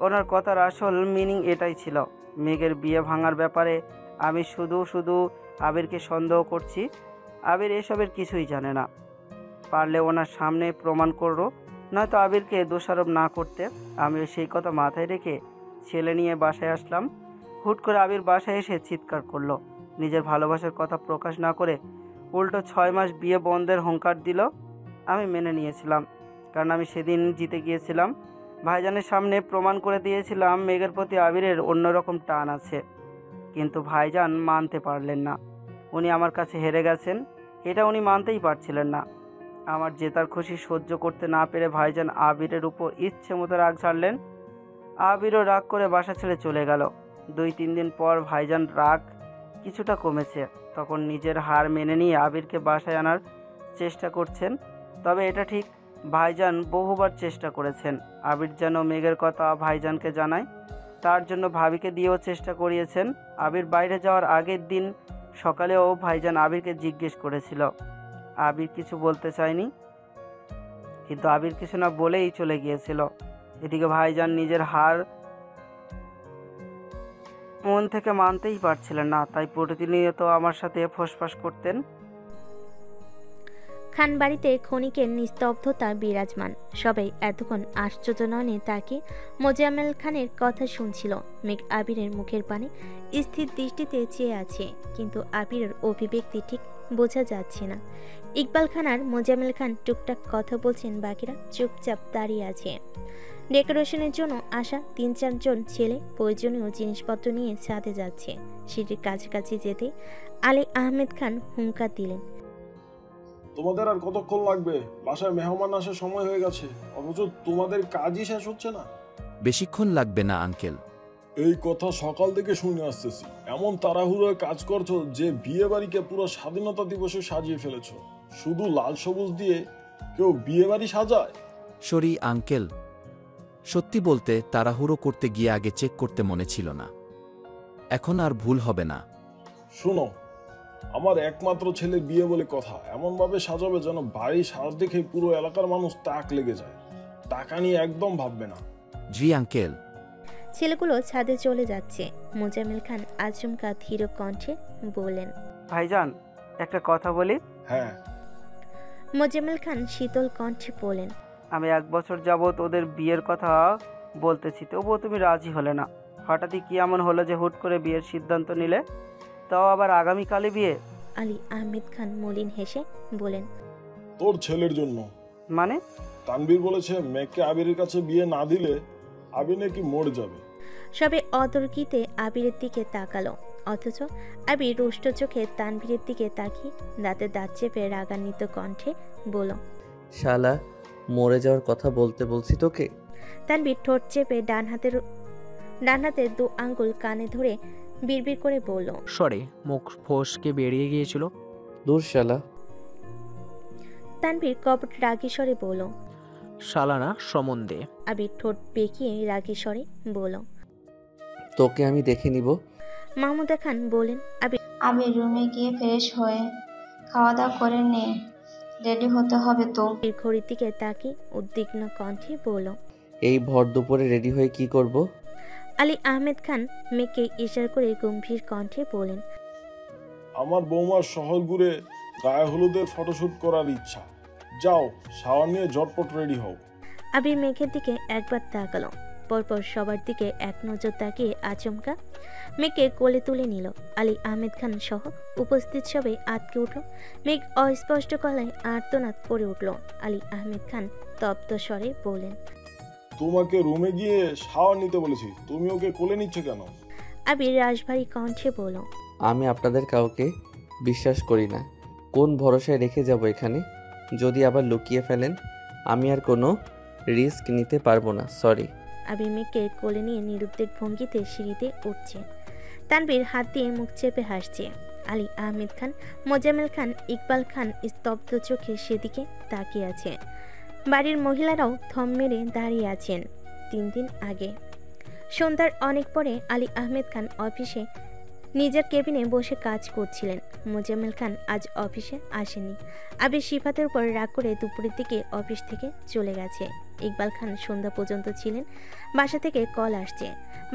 ওনার কথার আসল মিনিং এটাই ছিল, মেঘের বিয়ে ভাঙার ব্যাপারে আমি শুধু আবিরকে সন্দেহ করছি। আবির এসবের কিছুই জানে না। পারলে ওনার সামনে প্রমাণ করো, নয়তো আবিরকে দোষারোপ না করতে। আমিও সেই কথা মাথায় রেখে ছেলে নিয়ে বাসায় আসলাম। হুট করে আবির বাসায় এসে চিৎকার করলো, নিজের ভালোবাসার কথা প্রকাশ না করে উল্টো 6 মাস বিয়ে বন্ধের হুঙ্কার দিল। আমি মেনে নিয়েছিলাম, কারণ আমি সেদিন জিতে গিয়েছিলাম। ভাইজানের সামনে প্রমাণ করে দিয়েছিলাম মেঘের প্রতি আবিরের অন্যরকম টান আছে। কিন্তু ভাইজান মানতে পারলেন না, উনি আমার কাছে হেরে গেছেন, এটা উনি মানতেই পারছিলেন না। আমার জেতার খুশি সহ্য করতে না পেরে ভাইজান আবিরের উপর ইচ্ছে মতো রাগ ছাড়লেন। আবিরও রাগ করে বাসা ছেড়ে চলে গেল। 2-3 দিন পর ভাইজান রাগ কিছুটা কমেছে, তখন নিজের হার মেনে নিয়ে আবিরকে বাসায় আনার চেষ্টা করছেন। তবে এটা ঠিক, ভাইজান বহুবার চেষ্টা করেছেন আবির যেন মেঘের কথা ভাইজানকে জানায়। তার জন্য ভাবিকে দিয়েও চেষ্টা করিয়েছেন। আবির বাইরে যাওয়ার আগের দিন সকালেও ভাইজান আবিরকে জিজ্ঞেস করেছিল। আবির কিছু বলতে চায়নি, কিন্তু আবির কিছু না বলেই চলে গিয়েছিল। এদিকে ভাইজান নিজের হার মন থেকে মানতেই পারছিলেন না, তাই প্রতিনিয়ত আমার সাথে ফোসফাস করতেন। খান বাড়িতে ক্ষণিকের নিস্তব্ধতা বিরাজমান। সবাই এতক্ষণ আশ্চর্য নয়নে তাকে মোজাম্মেল খানের কথা শুনছিল। মেঘ আবিরের মুখের পানে স্থির দৃষ্টিতে চেয়ে আছে, কিন্তু আবিরের অভিব্যক্তি ঠিক বোঝা যাচ্ছে না। ইকবাল খান আর মোজাম্মেল খান টুকটাক কথা বলছেন, বাকিরা চুপচাপ দাঁড়িয়ে আছে। ডেকোরেশনের জন্য আসা 3-4 জন ছেলে প্রয়োজনীয় জিনিসপত্র নিয়ে ছাদে যাচ্ছে। সিঁড়ির কাছাকাছি যেতে আলী আহমেদ খান হুঙ্কার দিলেন, তোমাদের আর কতক্ষণ লাগবে? বাসায় মেহমান আসার সময় হয়ে গেছে, অথচ তোমাদের কাজই শেষ হচ্ছে না। বেশিক্ষণ লাগবে না আঙ্কেল। এই কথা সকাল থেকে শুনে আসতেছি। এমন তাড়াহুড়োয় কাজ করছো যে বিয়ে বাড়িকে পুরো স্বাধীনতা দিবসে সাজিয়ে ফেলেছো। শুধু লাল সবুজ দিয়ে কেউ বিয়ে বাড়ি সাজায়? সরি আঙ্কেল, সত্যি বলতে তাড়াহুড়ো করতে গিয়ে আগে চেক করতে মনে ছিল না। এখন আর ভুল হবে না। শোনো, আমার একমাত্র ছেলের বিয়ে বলে কথা, এমনভাবে সাজাবে যেন বাড়ি সাজ দেখে পুরো এলাকার মানুষ তাক লেগে যায়। টাকা নিয়ে একদম ভাববে না। জি আঙ্কেল। ছেলেগুলো ছাদে চলে যাচ্ছে। মোজাম্মেল খান আচমকা ধীর কণ্ঠে বললেন, ভাইজান একটা কথা বলি। হ্যাঁ। মোজাম্মেল খান শীতল কণ্ঠে বলেন, আমি 1 বছর যাবৎ ওদের বিয়ের কথা বলতেছি, তবুও তুমি রাজি হলে না। হঠাৎই কি এমন হলো যে হুট করে বিয়ের সিদ্ধান্ত নিলে, তাও আবার আগামীকালে বিয়ে? আলী আহমেদ খান মলিন হেসে বলেন, তোর ছেলের জন্য। মানে? তানভীর বলেছে মেঘকে আবিরের কাছে বিয়ে না দিলে আবির নাকি মরে যাবে। সবে অতর্কিতে আবিরের দিকে তাকালো, অথচ আবির রুষ্ট চোখে তানভীরের দিকে তাকিয়ে দাঁতে দাঁত চেপে রাগান্বিত কণ্ঠে বলল, শালা মরে যাওয়ার কথা বলতে বলছি তোকে। তানভীর ঠোঁট চেপে ডান হাতের 2 আঙ্গুল কানে ধরে বিড়বিড় করে বলল, সরি, মুখ ফসকে বেরিয়ে গিয়েছিল। দূর শালা। তানভীর কপট রাগী স্বরে বলল, শালা না, সম্বন্ধে। আবির ঠোঁট বেঁকিয়ে রাগী স্বরে বলল, তোকে আমি দেখে নিব। মাহমুদা খান বলেন, আমি রুমে গিয়ে ফ্রেশ হয়ে খাওয়া দাওয়া করে নে, রেডি হতে হবে তো। ঘড়ির দিকে তাকিয়ে উদ্বিগ্ন কণ্ঠে বলল, এই ভর দুপুরে রেডি হয়ে কি করব? আলী আহমেদ খান মেয়েকে ইশারা করে গম্ভীর কণ্ঠে বলেন, আমার বৌমার শহর ঘুরে গায়ে হলুদের ফটোশুট করার ইচ্ছা। যাও, শাওয়ার নিয়ে ঝটপট রেডি হও। আবির মেঘের দিকে একবার তাকালো, পরপর সবার দিকে এক নজর তাকিয়ে আচমকা মেঘকে কোলে তুলে নিল। আলী আহমেদ খান সহ উপস্থিত সবাই আটকে উঠল। মেঘ অস্পষ্ট গলায় আর্তনাদ করে উঠল। আলী আহমেদ খান তপ্ত স্বরে বলেন, তোমাকে রুমে গিয়ে শাওয়ার নিতে বলেছি, তুমি ওকে কোলে নিচ্ছ কেন? আবির রাশভারী কণ্ঠে বলল, আমি আপনাদের কাউকে বিশ্বাস করি না। কোন ভরসায় রেখে যাব এখানে? যদি আবার লুকিয়ে ফেলেন, আমি আর কোনো রিস্ক নিতে পারবো না। সরি। আবির মেঘকে কোলে নিয়ে নিরুদ্বেগ ভঙ্গিতে সিঁড়িতে উঠছে। তানভীর হাত দিয়ে মুখ চেপে হাসছে। আলী আহমেদ খান, মোজাম্মেল খান, ইকবাল খান স্তব্ধ চোখে সেদিকে তাকিয়ে আছে। বাড়ির মহিলারাও থম মেরে দাঁড়িয়ে আছেন। 3 দিন আগে সন্ধ্যার অনেক পরে আলী আহমেদ খান অফিসে নিজের কেবিনে বসে কাজ করছিলেন। মোজাম্মেল খান আজ অফিসে আসেনি। আবির সিফাতের উপর রাগ করে দুপুরের দিকে অফিস থেকে চলে গেছে। ইকবাল খান সন্ধ্যা পর্যন্ত ছিলেন। বাসা থেকে কল আসছে,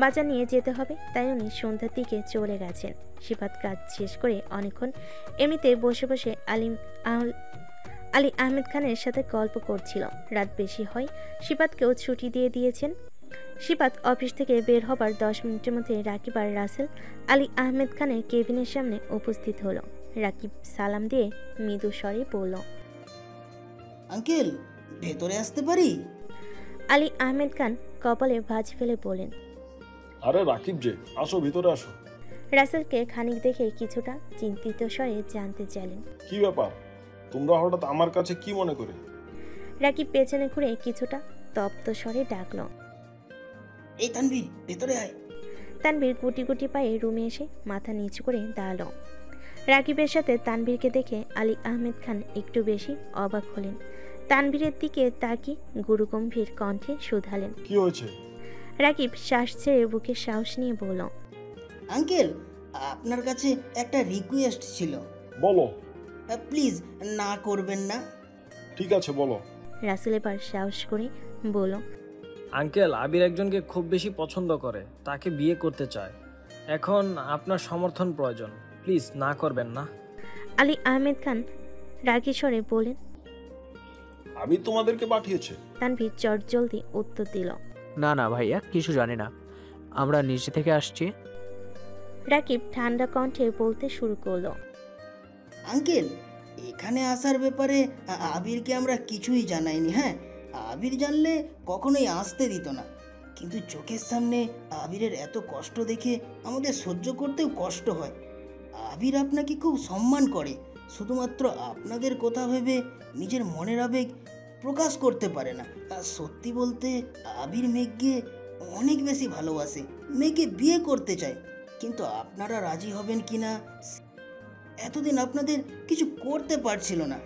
বাজার নিয়ে যেতে হবে, তাই উনি সন্ধ্যার দিকে চলে গেছেন। সিফাত কাজ শেষ করে অনেকক্ষণ এমনিতে বসে বসে আলী আহমেদ খানের সাথে গল্প করছিল। রাত বেশি হয়, সিফাতকেও ছুটি দিয়ে দিয়েছেন। সিফাত অফিস থেকে বের হবার 10 মিনিটের মধ্যে রাকিব আর রাসেল আলী আহমেদ খানের কেবিনের সামনে উপস্থিত হলো। রাকিব সালাম দিয়ে মৃদু স্বরে বলল, আঙ্কেল, ভেতরে আসতে পারি? আলী আহমেদ খান কপালে ভাঁজ ফেলে বলেন, আরে রাকিব যে, আসো ভিতরে আসো। রাসেলকে খানিক দেখে কিছুটা চিন্তিত স্বরে জানতে চাইলেন, কি ব্যাপার, তোমরা হঠাৎ আমার কাছে কি মনে করে? রাকিব পেছনে ঘুরে কিছুটা তপ্ত স্বরে ডাকল, এই তানভীর, ভেতরে আয়। তানভীর গুটি গুটি পায়ে রুমে এসে মাথা নিচু করে দাঁড়ালো। রাকিবের সাথে তানভীরকে দেখে আলী আহমেদ খান একটু বেশি অবাক হলেন। তানভীরের দিকে তাকিয়ে গুরুগম্ভীর কণ্ঠে শুধালেন, কি হয়েছে? রাকিব শ্বাস ছেড়ে বুকে সাহস নিয়ে বলল, আঙ্কেল, আপনার কাছে একটা রিকোয়েস্ট ছিল। বলো। প্লিজ, না করবেন না? ঠিক আছে, বলো। রাসেল এবার সাহস করে বলল, আঙ্কেল, আবির একজনকে খুব বেশি পছন্দ করে, তাকে বিয়ে করতে চায়। এখন আপনার সমর্থন প্রয়োজন, প্লিজ না করবেন না। আলী আহমেদ খান রাগী স্বরে বলেন, আবির তোমাদেরকে পাঠিয়েছে? তানভীর চটজলদি উত্তর দিল, না না ভাইয়া, কিছু জানি না, আমরা নিচে থেকে আসছি। রাকিব ঠান্ডা কণ্ঠে বলতে শুরু করলো, আঙ্কেল, এখানে আসার ব্যাপারে আবিরকে আমরা কিছুই জানাইনি। হ্যাঁ, আবির জানলে কখনোই আসতে দিত না, কিন্তু চোখের সামনে আবিরের এত কষ্ট দেখে আমাদের সহ্য করতেও কষ্ট হয়। আবির আপনাকে খুব সম্মান করে, শুধুমাত্র আপনাদের কথা ভেবে নিজের মনের আবেগ প্রকাশ করতে পারে না। সত্যি বলতে আবির মেঘকে অনেক বেশি ভালোবাসে, মেঘকে বিয়ে করতে চায়, কিন্তু আপনারা রাজি হবেন কিনা এতদিন আপনাদের কিছু করতে পারছিল না।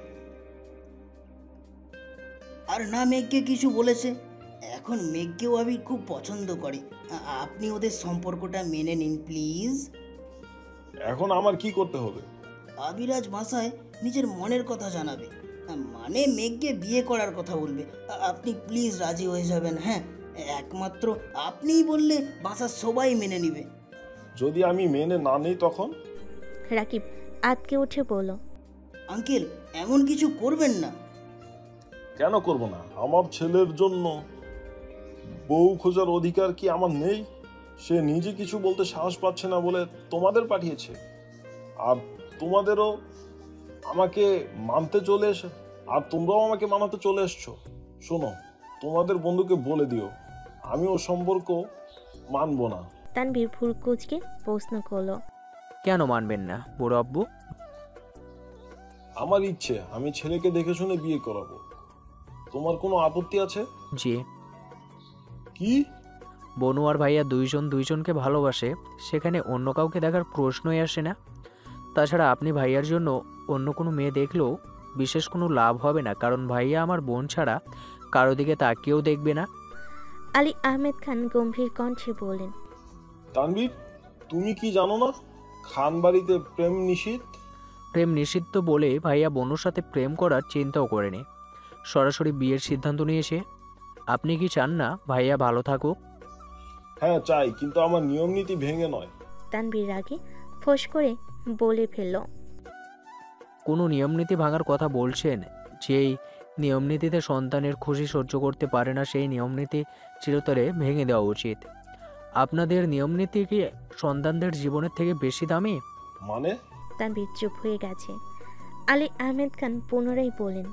আর না মেঘকে কিছু বলেছে। এখন মেঘকেও আবির খুব পছন্দ করে। আপনি ওদের সম্পর্কটা মেনে নিন প্লিজ। এখন আমার কি করতে হবে? আবির আজ বাসায় নিজের মনের কথা জানাবে, মানে মেঘকে বিয়ে করার কথা বলবে। আপনি প্লিজ রাজি হয়ে যাবেন। হ্যাঁ, একমাত্র আপনিই বললে বাসার সবাই মেনে নিবে। যদি আমি মেনে না নিই তখন? রাকিব আতকে উঠে বলল, আঙ্কেল, এমন কিছু করবেন না। কেন করব না? আমার ছেলের জন্য বউ খোঁজার অধিকার কি আমার নেই? সে নিজে কিছু বলতে সাহস পাচ্ছে না বলে তোমাদের পাঠিয়েছে, আর তোমাদেরও আমাকে মানতে চলে এসে, আর তোমরাও আমাকে মানাতে চলে এসছো। শোনো, তোমাদের বন্ধুকে বলে দিও আমি ও সম্পর্ক মানবো না। তানভীর ভুল কুচকে প্রশ্ন করলো, কেন মানবেন না বড় আব্বু? আমার ইচ্ছে আমি ছেলেকে দেখে শুনে বিয়ে করাবো। তোমার কোনো আপত্তি আছে? জি। কি? বনু আর ভাইয়া দুইজনকে ভালোবাসে, সেখানে অন্য কাউকে দেখার প্রশ্নই আসে না। তাছাড়া আপনি ভাইয়ার জন্য অন্য কোনো মেয়ে দেখলেও বিশেষ কোনো লাভ হবে না, কারণ ভাইয়া আমার বোন ছাড়া কারো দিকে তাকিয়েও দেখবে না। আলী আহমেদ খান গম্ভীর কণ্ঠে বললেন, তানভীর, তুমি কি জানো না খান বাড়িতে প্রেম নিষিদ্ধ? প্রেম নিষিদ্ধ বলে ভাইয়া বনুর সাথে প্রেম করার চিন্তাও করেনি, সরাসরি বিয়ের সিদ্ধান্ত নিয়েছে। আপনি কি চান না ভাইয়া ভালো থাকুক? হ্যাঁ চাই, কিন্তু আমার নিয়ম নীতি ভেঙে নয়। তানভীর রাগে ফোঁস করে বলে ফেলল, কোনো নিয়মনীতি ভাঙার কথা বলছেন? যেই নিয়মনীতিতে সন্তানের খুশি সহ্য করতে পারে না, সেই নিয়মনীতি চিরতরে ভেঙে দেওয়া উচিত। আপনাদের নিয়মনীতি কি সন্তানদের জীবনের থেকে বেশি দামি? মানে? তানভীর চুপ হয়ে গেছে। আলী আহমেদ খান পুনরায় বলেন,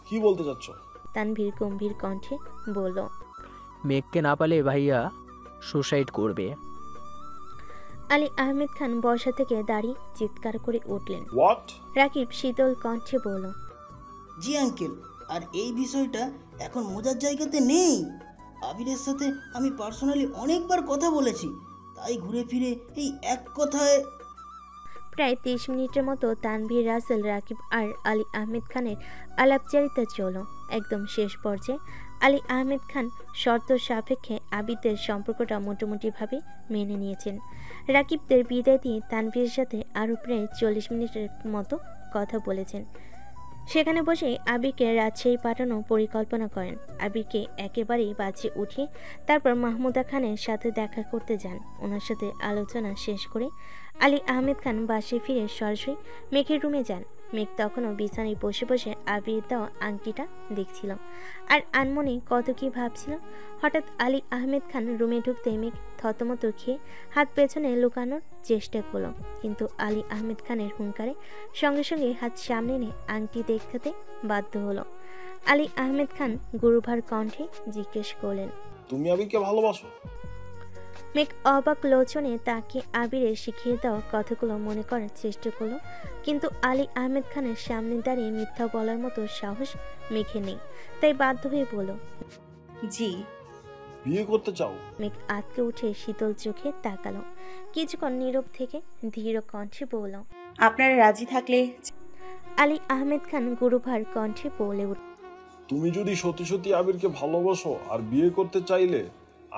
কি বলতে চাচ্ছ? তানভীর গম্ভীর কণ্ঠে বলল, মেঘকে না পালে ভাইয়া সুসাইড করবে। আলী আহমেদ খান বসা থেকে দাঁড়িয়ে চিৎকার করে উঠলেন। হোয়াট? রাকিব শীতল কণ্ঠে বলল, জি আঙ্কেল, আর এই বিষয়টা এখন মজার জায়গাতে নেই। আবিরের সাথে আমি পার্সোনালি অনেকবার কথা বলেছি, তাই ঘুরে ফিরে এই এক কথায়। প্রায় 30 মিনিটের মতো তানভীর, রাসেল, রাকিব আর আলী আহমেদ খানের আলাপচারিতা চলো। একদম শেষ পর্যায়ে আলী আহমেদ খান শর্ত সাপেক্ষে আবিরদের সম্পর্কটা মোটামুটিভাবে মেনে নিয়েছেন। রাকিবদের বিদায় দিয়ে তানভীরের সাথে আরও প্রায় 40 মিনিটের মতো কথা বলেছেন। সেখানে বসে আবিরকে রাজশাহী পাঠানোর পরিকল্পনা করেন। আবিরকে একেবারেই বাজে উঠিয়ে তারপর মাহমুদা খানের সাথে দেখা করতে যান। ওনার সাথে আলোচনা শেষ করে আলী আহমেদ খান বাসায় ফিরে সরাসরি মেঘের রুমে যান। মেঘ তখনও বিছানায় বসে বসে আবির দেওয়া আংটিটা দেখছিল আর আনমনে কত কি ভাবছিল। হঠাৎ আলী আহমেদ খান রুমে ঢুকতে মেঘ থতমত খেয়ে হাত পেছনে লুকানোর চেষ্টা করল, কিন্তু আলী আহমেদ খানের হুঙ্কারে সঙ্গে সঙ্গে হাত সামনে নিয়ে আংটি দেখাতে বাধ্য হলো। আলী আহমেদ খান গুরুভার কণ্ঠে জিজ্ঞেস করলেন, তুমি আবিরকে ভালোবাসো? মেঘ অবাক লোচনে তাকে আবিরের শিখিয়ে দেওয়া কথাগুলো মনে করার চেষ্টা করলো, কিন্তু আলী আহমেদ খানের সামনে দাঁড়িয়ে মিথ্যা বলার মতো সাহস মেঘে নেই, তাই বাধ্য হয়ে বলল, জি। বিয়ে করতে চাও? মেঘ আতকে উঠে শীতল চোখে তাকালো, কিছুক্ষণ নীরব থেকে ধীর কণ্ঠে বলল, আপনারা রাজি থাকলে। আলী আহমেদ খান গুরুভার কণ্ঠে বলে উঠল, তুমি যদি সত্যি সত্যি আবিরকে ভালোবাসো আর বিয়ে করতে চাইলে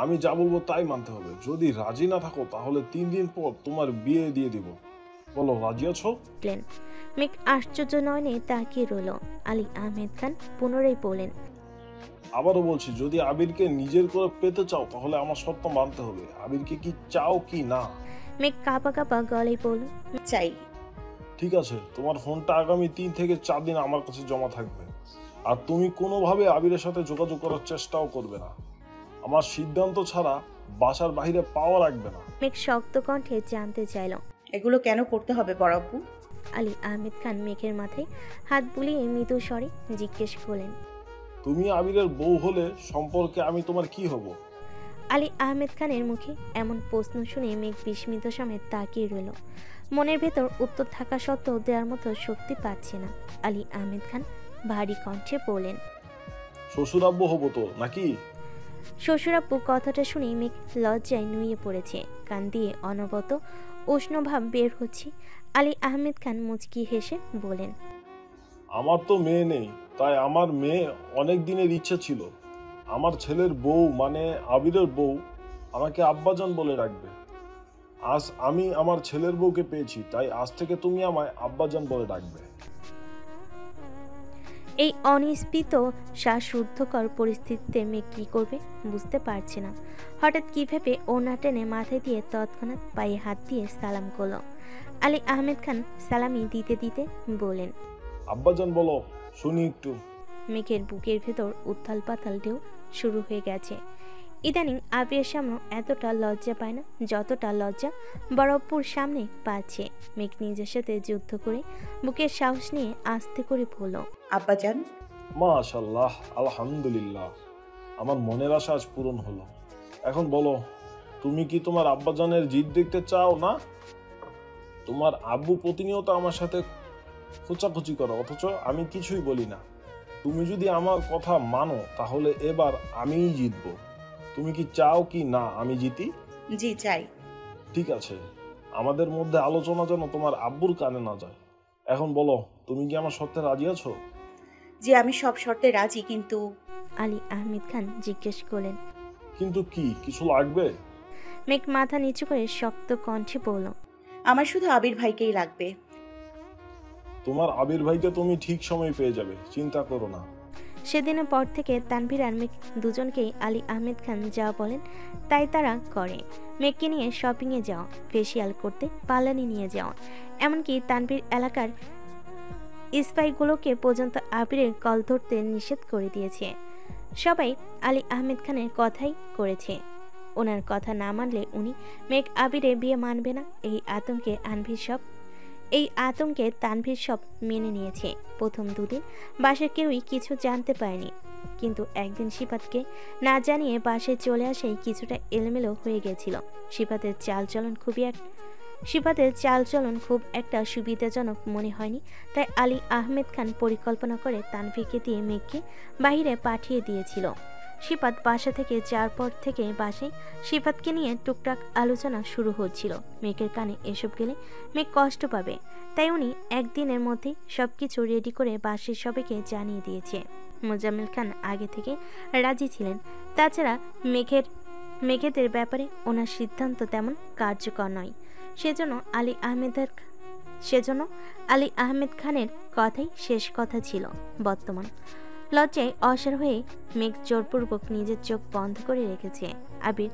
আমি যা বলবো তাই মানতে হবে। যদি রাজি না থাকো তাহলে 3 দিন পর তোমার বিয়ে দিয়ে দিব। বলো, রাজি আছো? মেঘ আশ্চর্য নয়নে তাকিয়ে রইল। আলী আহমেদ খান পুনরায় বলেন, আবারও বলছি, যদি আবিরকে নিজের করে পেতে চাও তাহলে আমার শর্ত মানতে হবে। আবিরকে কি চাও কি না? মেঘ কাঁপা কাঁপা গলায় বলল, চাই। ঠিক আছে, তোমার ফোনটা আগামী 3 থেকে 4 দিন আমার কাছে জমা থাকবে, আর তুমি কোনোভাবে আবিরের সাথে যোগাযোগ করার চেষ্টাও করবে না। আমার সিদ্ধান্ত ছাড়া বাসার বাইরে পাওয়া রাখবে না। মেঘ শক্ত কণ্ঠে জানতে চাইল, এগুলো কেন করতে হবে বড়াপ্পু? আলী আহমেদ খান মেঘের মাথায় হাত বুলিয়ে মৃদু স্বরে জিজ্ঞেস করলেন, তুমি আবিরের বউ হলে সম্পর্কে আমি তোমার কি হব? আলী আহমেদ খানের মুখে এমন প্রশ্ন শুনে মেঘ বিস্মিত সমেত তাকিয়ে রইল। মনের ভেতর উত্তর থাকা সত্ত্বেও দেওয়ার মতো শক্তি পাচ্ছে না। আলী আহমেদ খান ভারী কণ্ঠে বলেন, শ্বশুরাব্বু হবো তো নাকি? শ্বশুরাব্বু কথাটা শুনে মেঘ লজ্জায় নুয়ে পড়েছে, কান দিয়ে অনবরত উষ্ণভাব বের হচ্ছে। আলী আহমেদ খান মুচকি হেসে বলেন, আমার তো মেয়ে নেই, তাই আমার মেয়ে অনেক দিনের ইচ্ছে ছিল আমার ছেলের বউ মানে আবিরের বউ আমাকে আব্বাজান বলে রাখবে। আজ আমি আমার ছেলের বউকে পেয়েছি, তাই আজ থেকে তুমি আমায় আব্বাজান বলে ডাকবে। এই অনিশ্চিত শ্বাসরুদ্ধকর পরিস্থিতিতে মেয়ে কী করবে বুঝতে পারছে না। হঠাৎ কীভাবে ওড়না টেনে মাথায় দিয়ে তৎক্ষণাৎ পায়ে হাত দিয়ে সালাম করলো। আলী আহমেদ খান সালামি দিতে দিতে বলেন, আব্বাজান বলো শুনি একটু। মেঘের বুকের ভেতর উত্থাল পাতাল ঢেউ শুরু হয়ে গেছে। ইদানিং আবিরের সামনে এতটা লজ্জা পায় না যতটা লজ্জা বড়পুর সামনে পাচ্ছে। মেঘ নিজের সাথে যুদ্ধ করে বুকের সাহস নিয়ে আস্তে করে বলল, আব্বাজান। মাশাআল্লাহ, আলহামদুলিল্লাহ, আমার মনের আশা আজ পূরণ হলো। এখন বলো, তুমি কি তোমার আব্বাজানের জিদ দেখতে চাও না? তোমার আব্বু প্রতিনিয়ত আমার সাথে খোঁচাখুচি করো, অথচ আমি কিছুই বলি না। তুমি যদি আমার কথা মানো তাহলে এবার আমিই জিতবো। তুমি কি চাও কি না আমি জিতি? জি চাই। ঠিক আছে, আমাদের মধ্যে আলোচনা যেন তোমার আব্বুর কানে না যায়। এখন বলো, তুমি কি আমার শর্তে রাজি আছো? জি, আমি সব শর্তে রাজি, কিন্তু। আলী আহমেদ খান জিজ্ঞেস করলেন, কিন্তু কি কিছু লাগবে? মেঘ মাথা নিচু করে শক্ত কণ্ঠে বলল, আমার শুধু আবির ভাইকেই লাগবে। তোমার আবির ভাইকে তুমি ঠিক সময় পেয়ে যাবে, চিন্তা করো না। সেদিনের পর থেকে তানভীর আর মেঘ দুজনকেই আলী আহমেদ খান যা বলেন তাই তারা করে। মেঘকে নিয়ে শপিংয়ে যাওয়া, ফেসিয়াল করতে পার্লারে নিয়ে যাওয়া, এমনকি তানভীর এলাকার স্পাইগুলোকে পর্যন্ত আবিরের কল ধরতে নিষেধ করে দিয়েছে। সবাই আলী আহমেদ খানের কথাই করেছে। ওনার কথা না মানলে উনি মেঘ আবিরের বিয়ে মানবে না, এই আতঙ্কে আনভীর সব এই আতঙ্কে তানভীর সব মেনে নিয়েছে। প্রথম দুদিন বাসার কেউই কিছু জানতে পারেনি, কিন্তু একদিন সিফাতকে না জানিয়ে বাসায় চলে আসাই কিছুটা এলোমেলো হয়ে গেছিল। সিফাতের চালচলন খুব একটা সুবিধাজনক মনে হয়নি, তাই আলী আহমেদ খান পরিকল্পনা করে তানভীরকে দিয়ে মেঘকে বাহিরে পাঠিয়ে দিয়েছিল। সিফাত বাসা থেকে যাওয়ার পর থেকে বাসায় সিফাতকে নিয়ে টুকটাক আলোচনা শুরু হচ্ছিল। মেঘের কানে এসব গেলে মেঘ কষ্ট পাবে, তাই উনি একদিনের মধ্যেই সবকিছু রেডি করে বাসের সবাইকে জানিয়ে দিয়েছে। মোজাম্মেল খান আগে থেকে রাজি ছিলেন। তাছাড়া মেঘেদের ব্যাপারে ওনার সিদ্ধান্ত তেমন কার্যকর নয়, সেজন্য আলী আহমেদ খানের কথাই শেষ কথা ছিল। বর্তমান লজ্জায় অসাড় হয়ে মেঘ জোরপূর্বক নিজের চোখ বন্ধ করে রেখেছে। আবির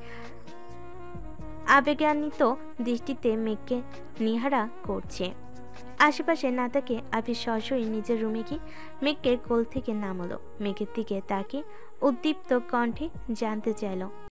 আবেগান্বিত দৃষ্টিতে মেঘকে নিহারা করছে। আশেপাশে না তাকে আবির সরাসরি নিজের রুমে গিয়ে মেঘকে কোল থেকে নামালো। মেঘের দিকে তাকে উদ্দীপ্ত কণ্ঠে জানতে চাইল,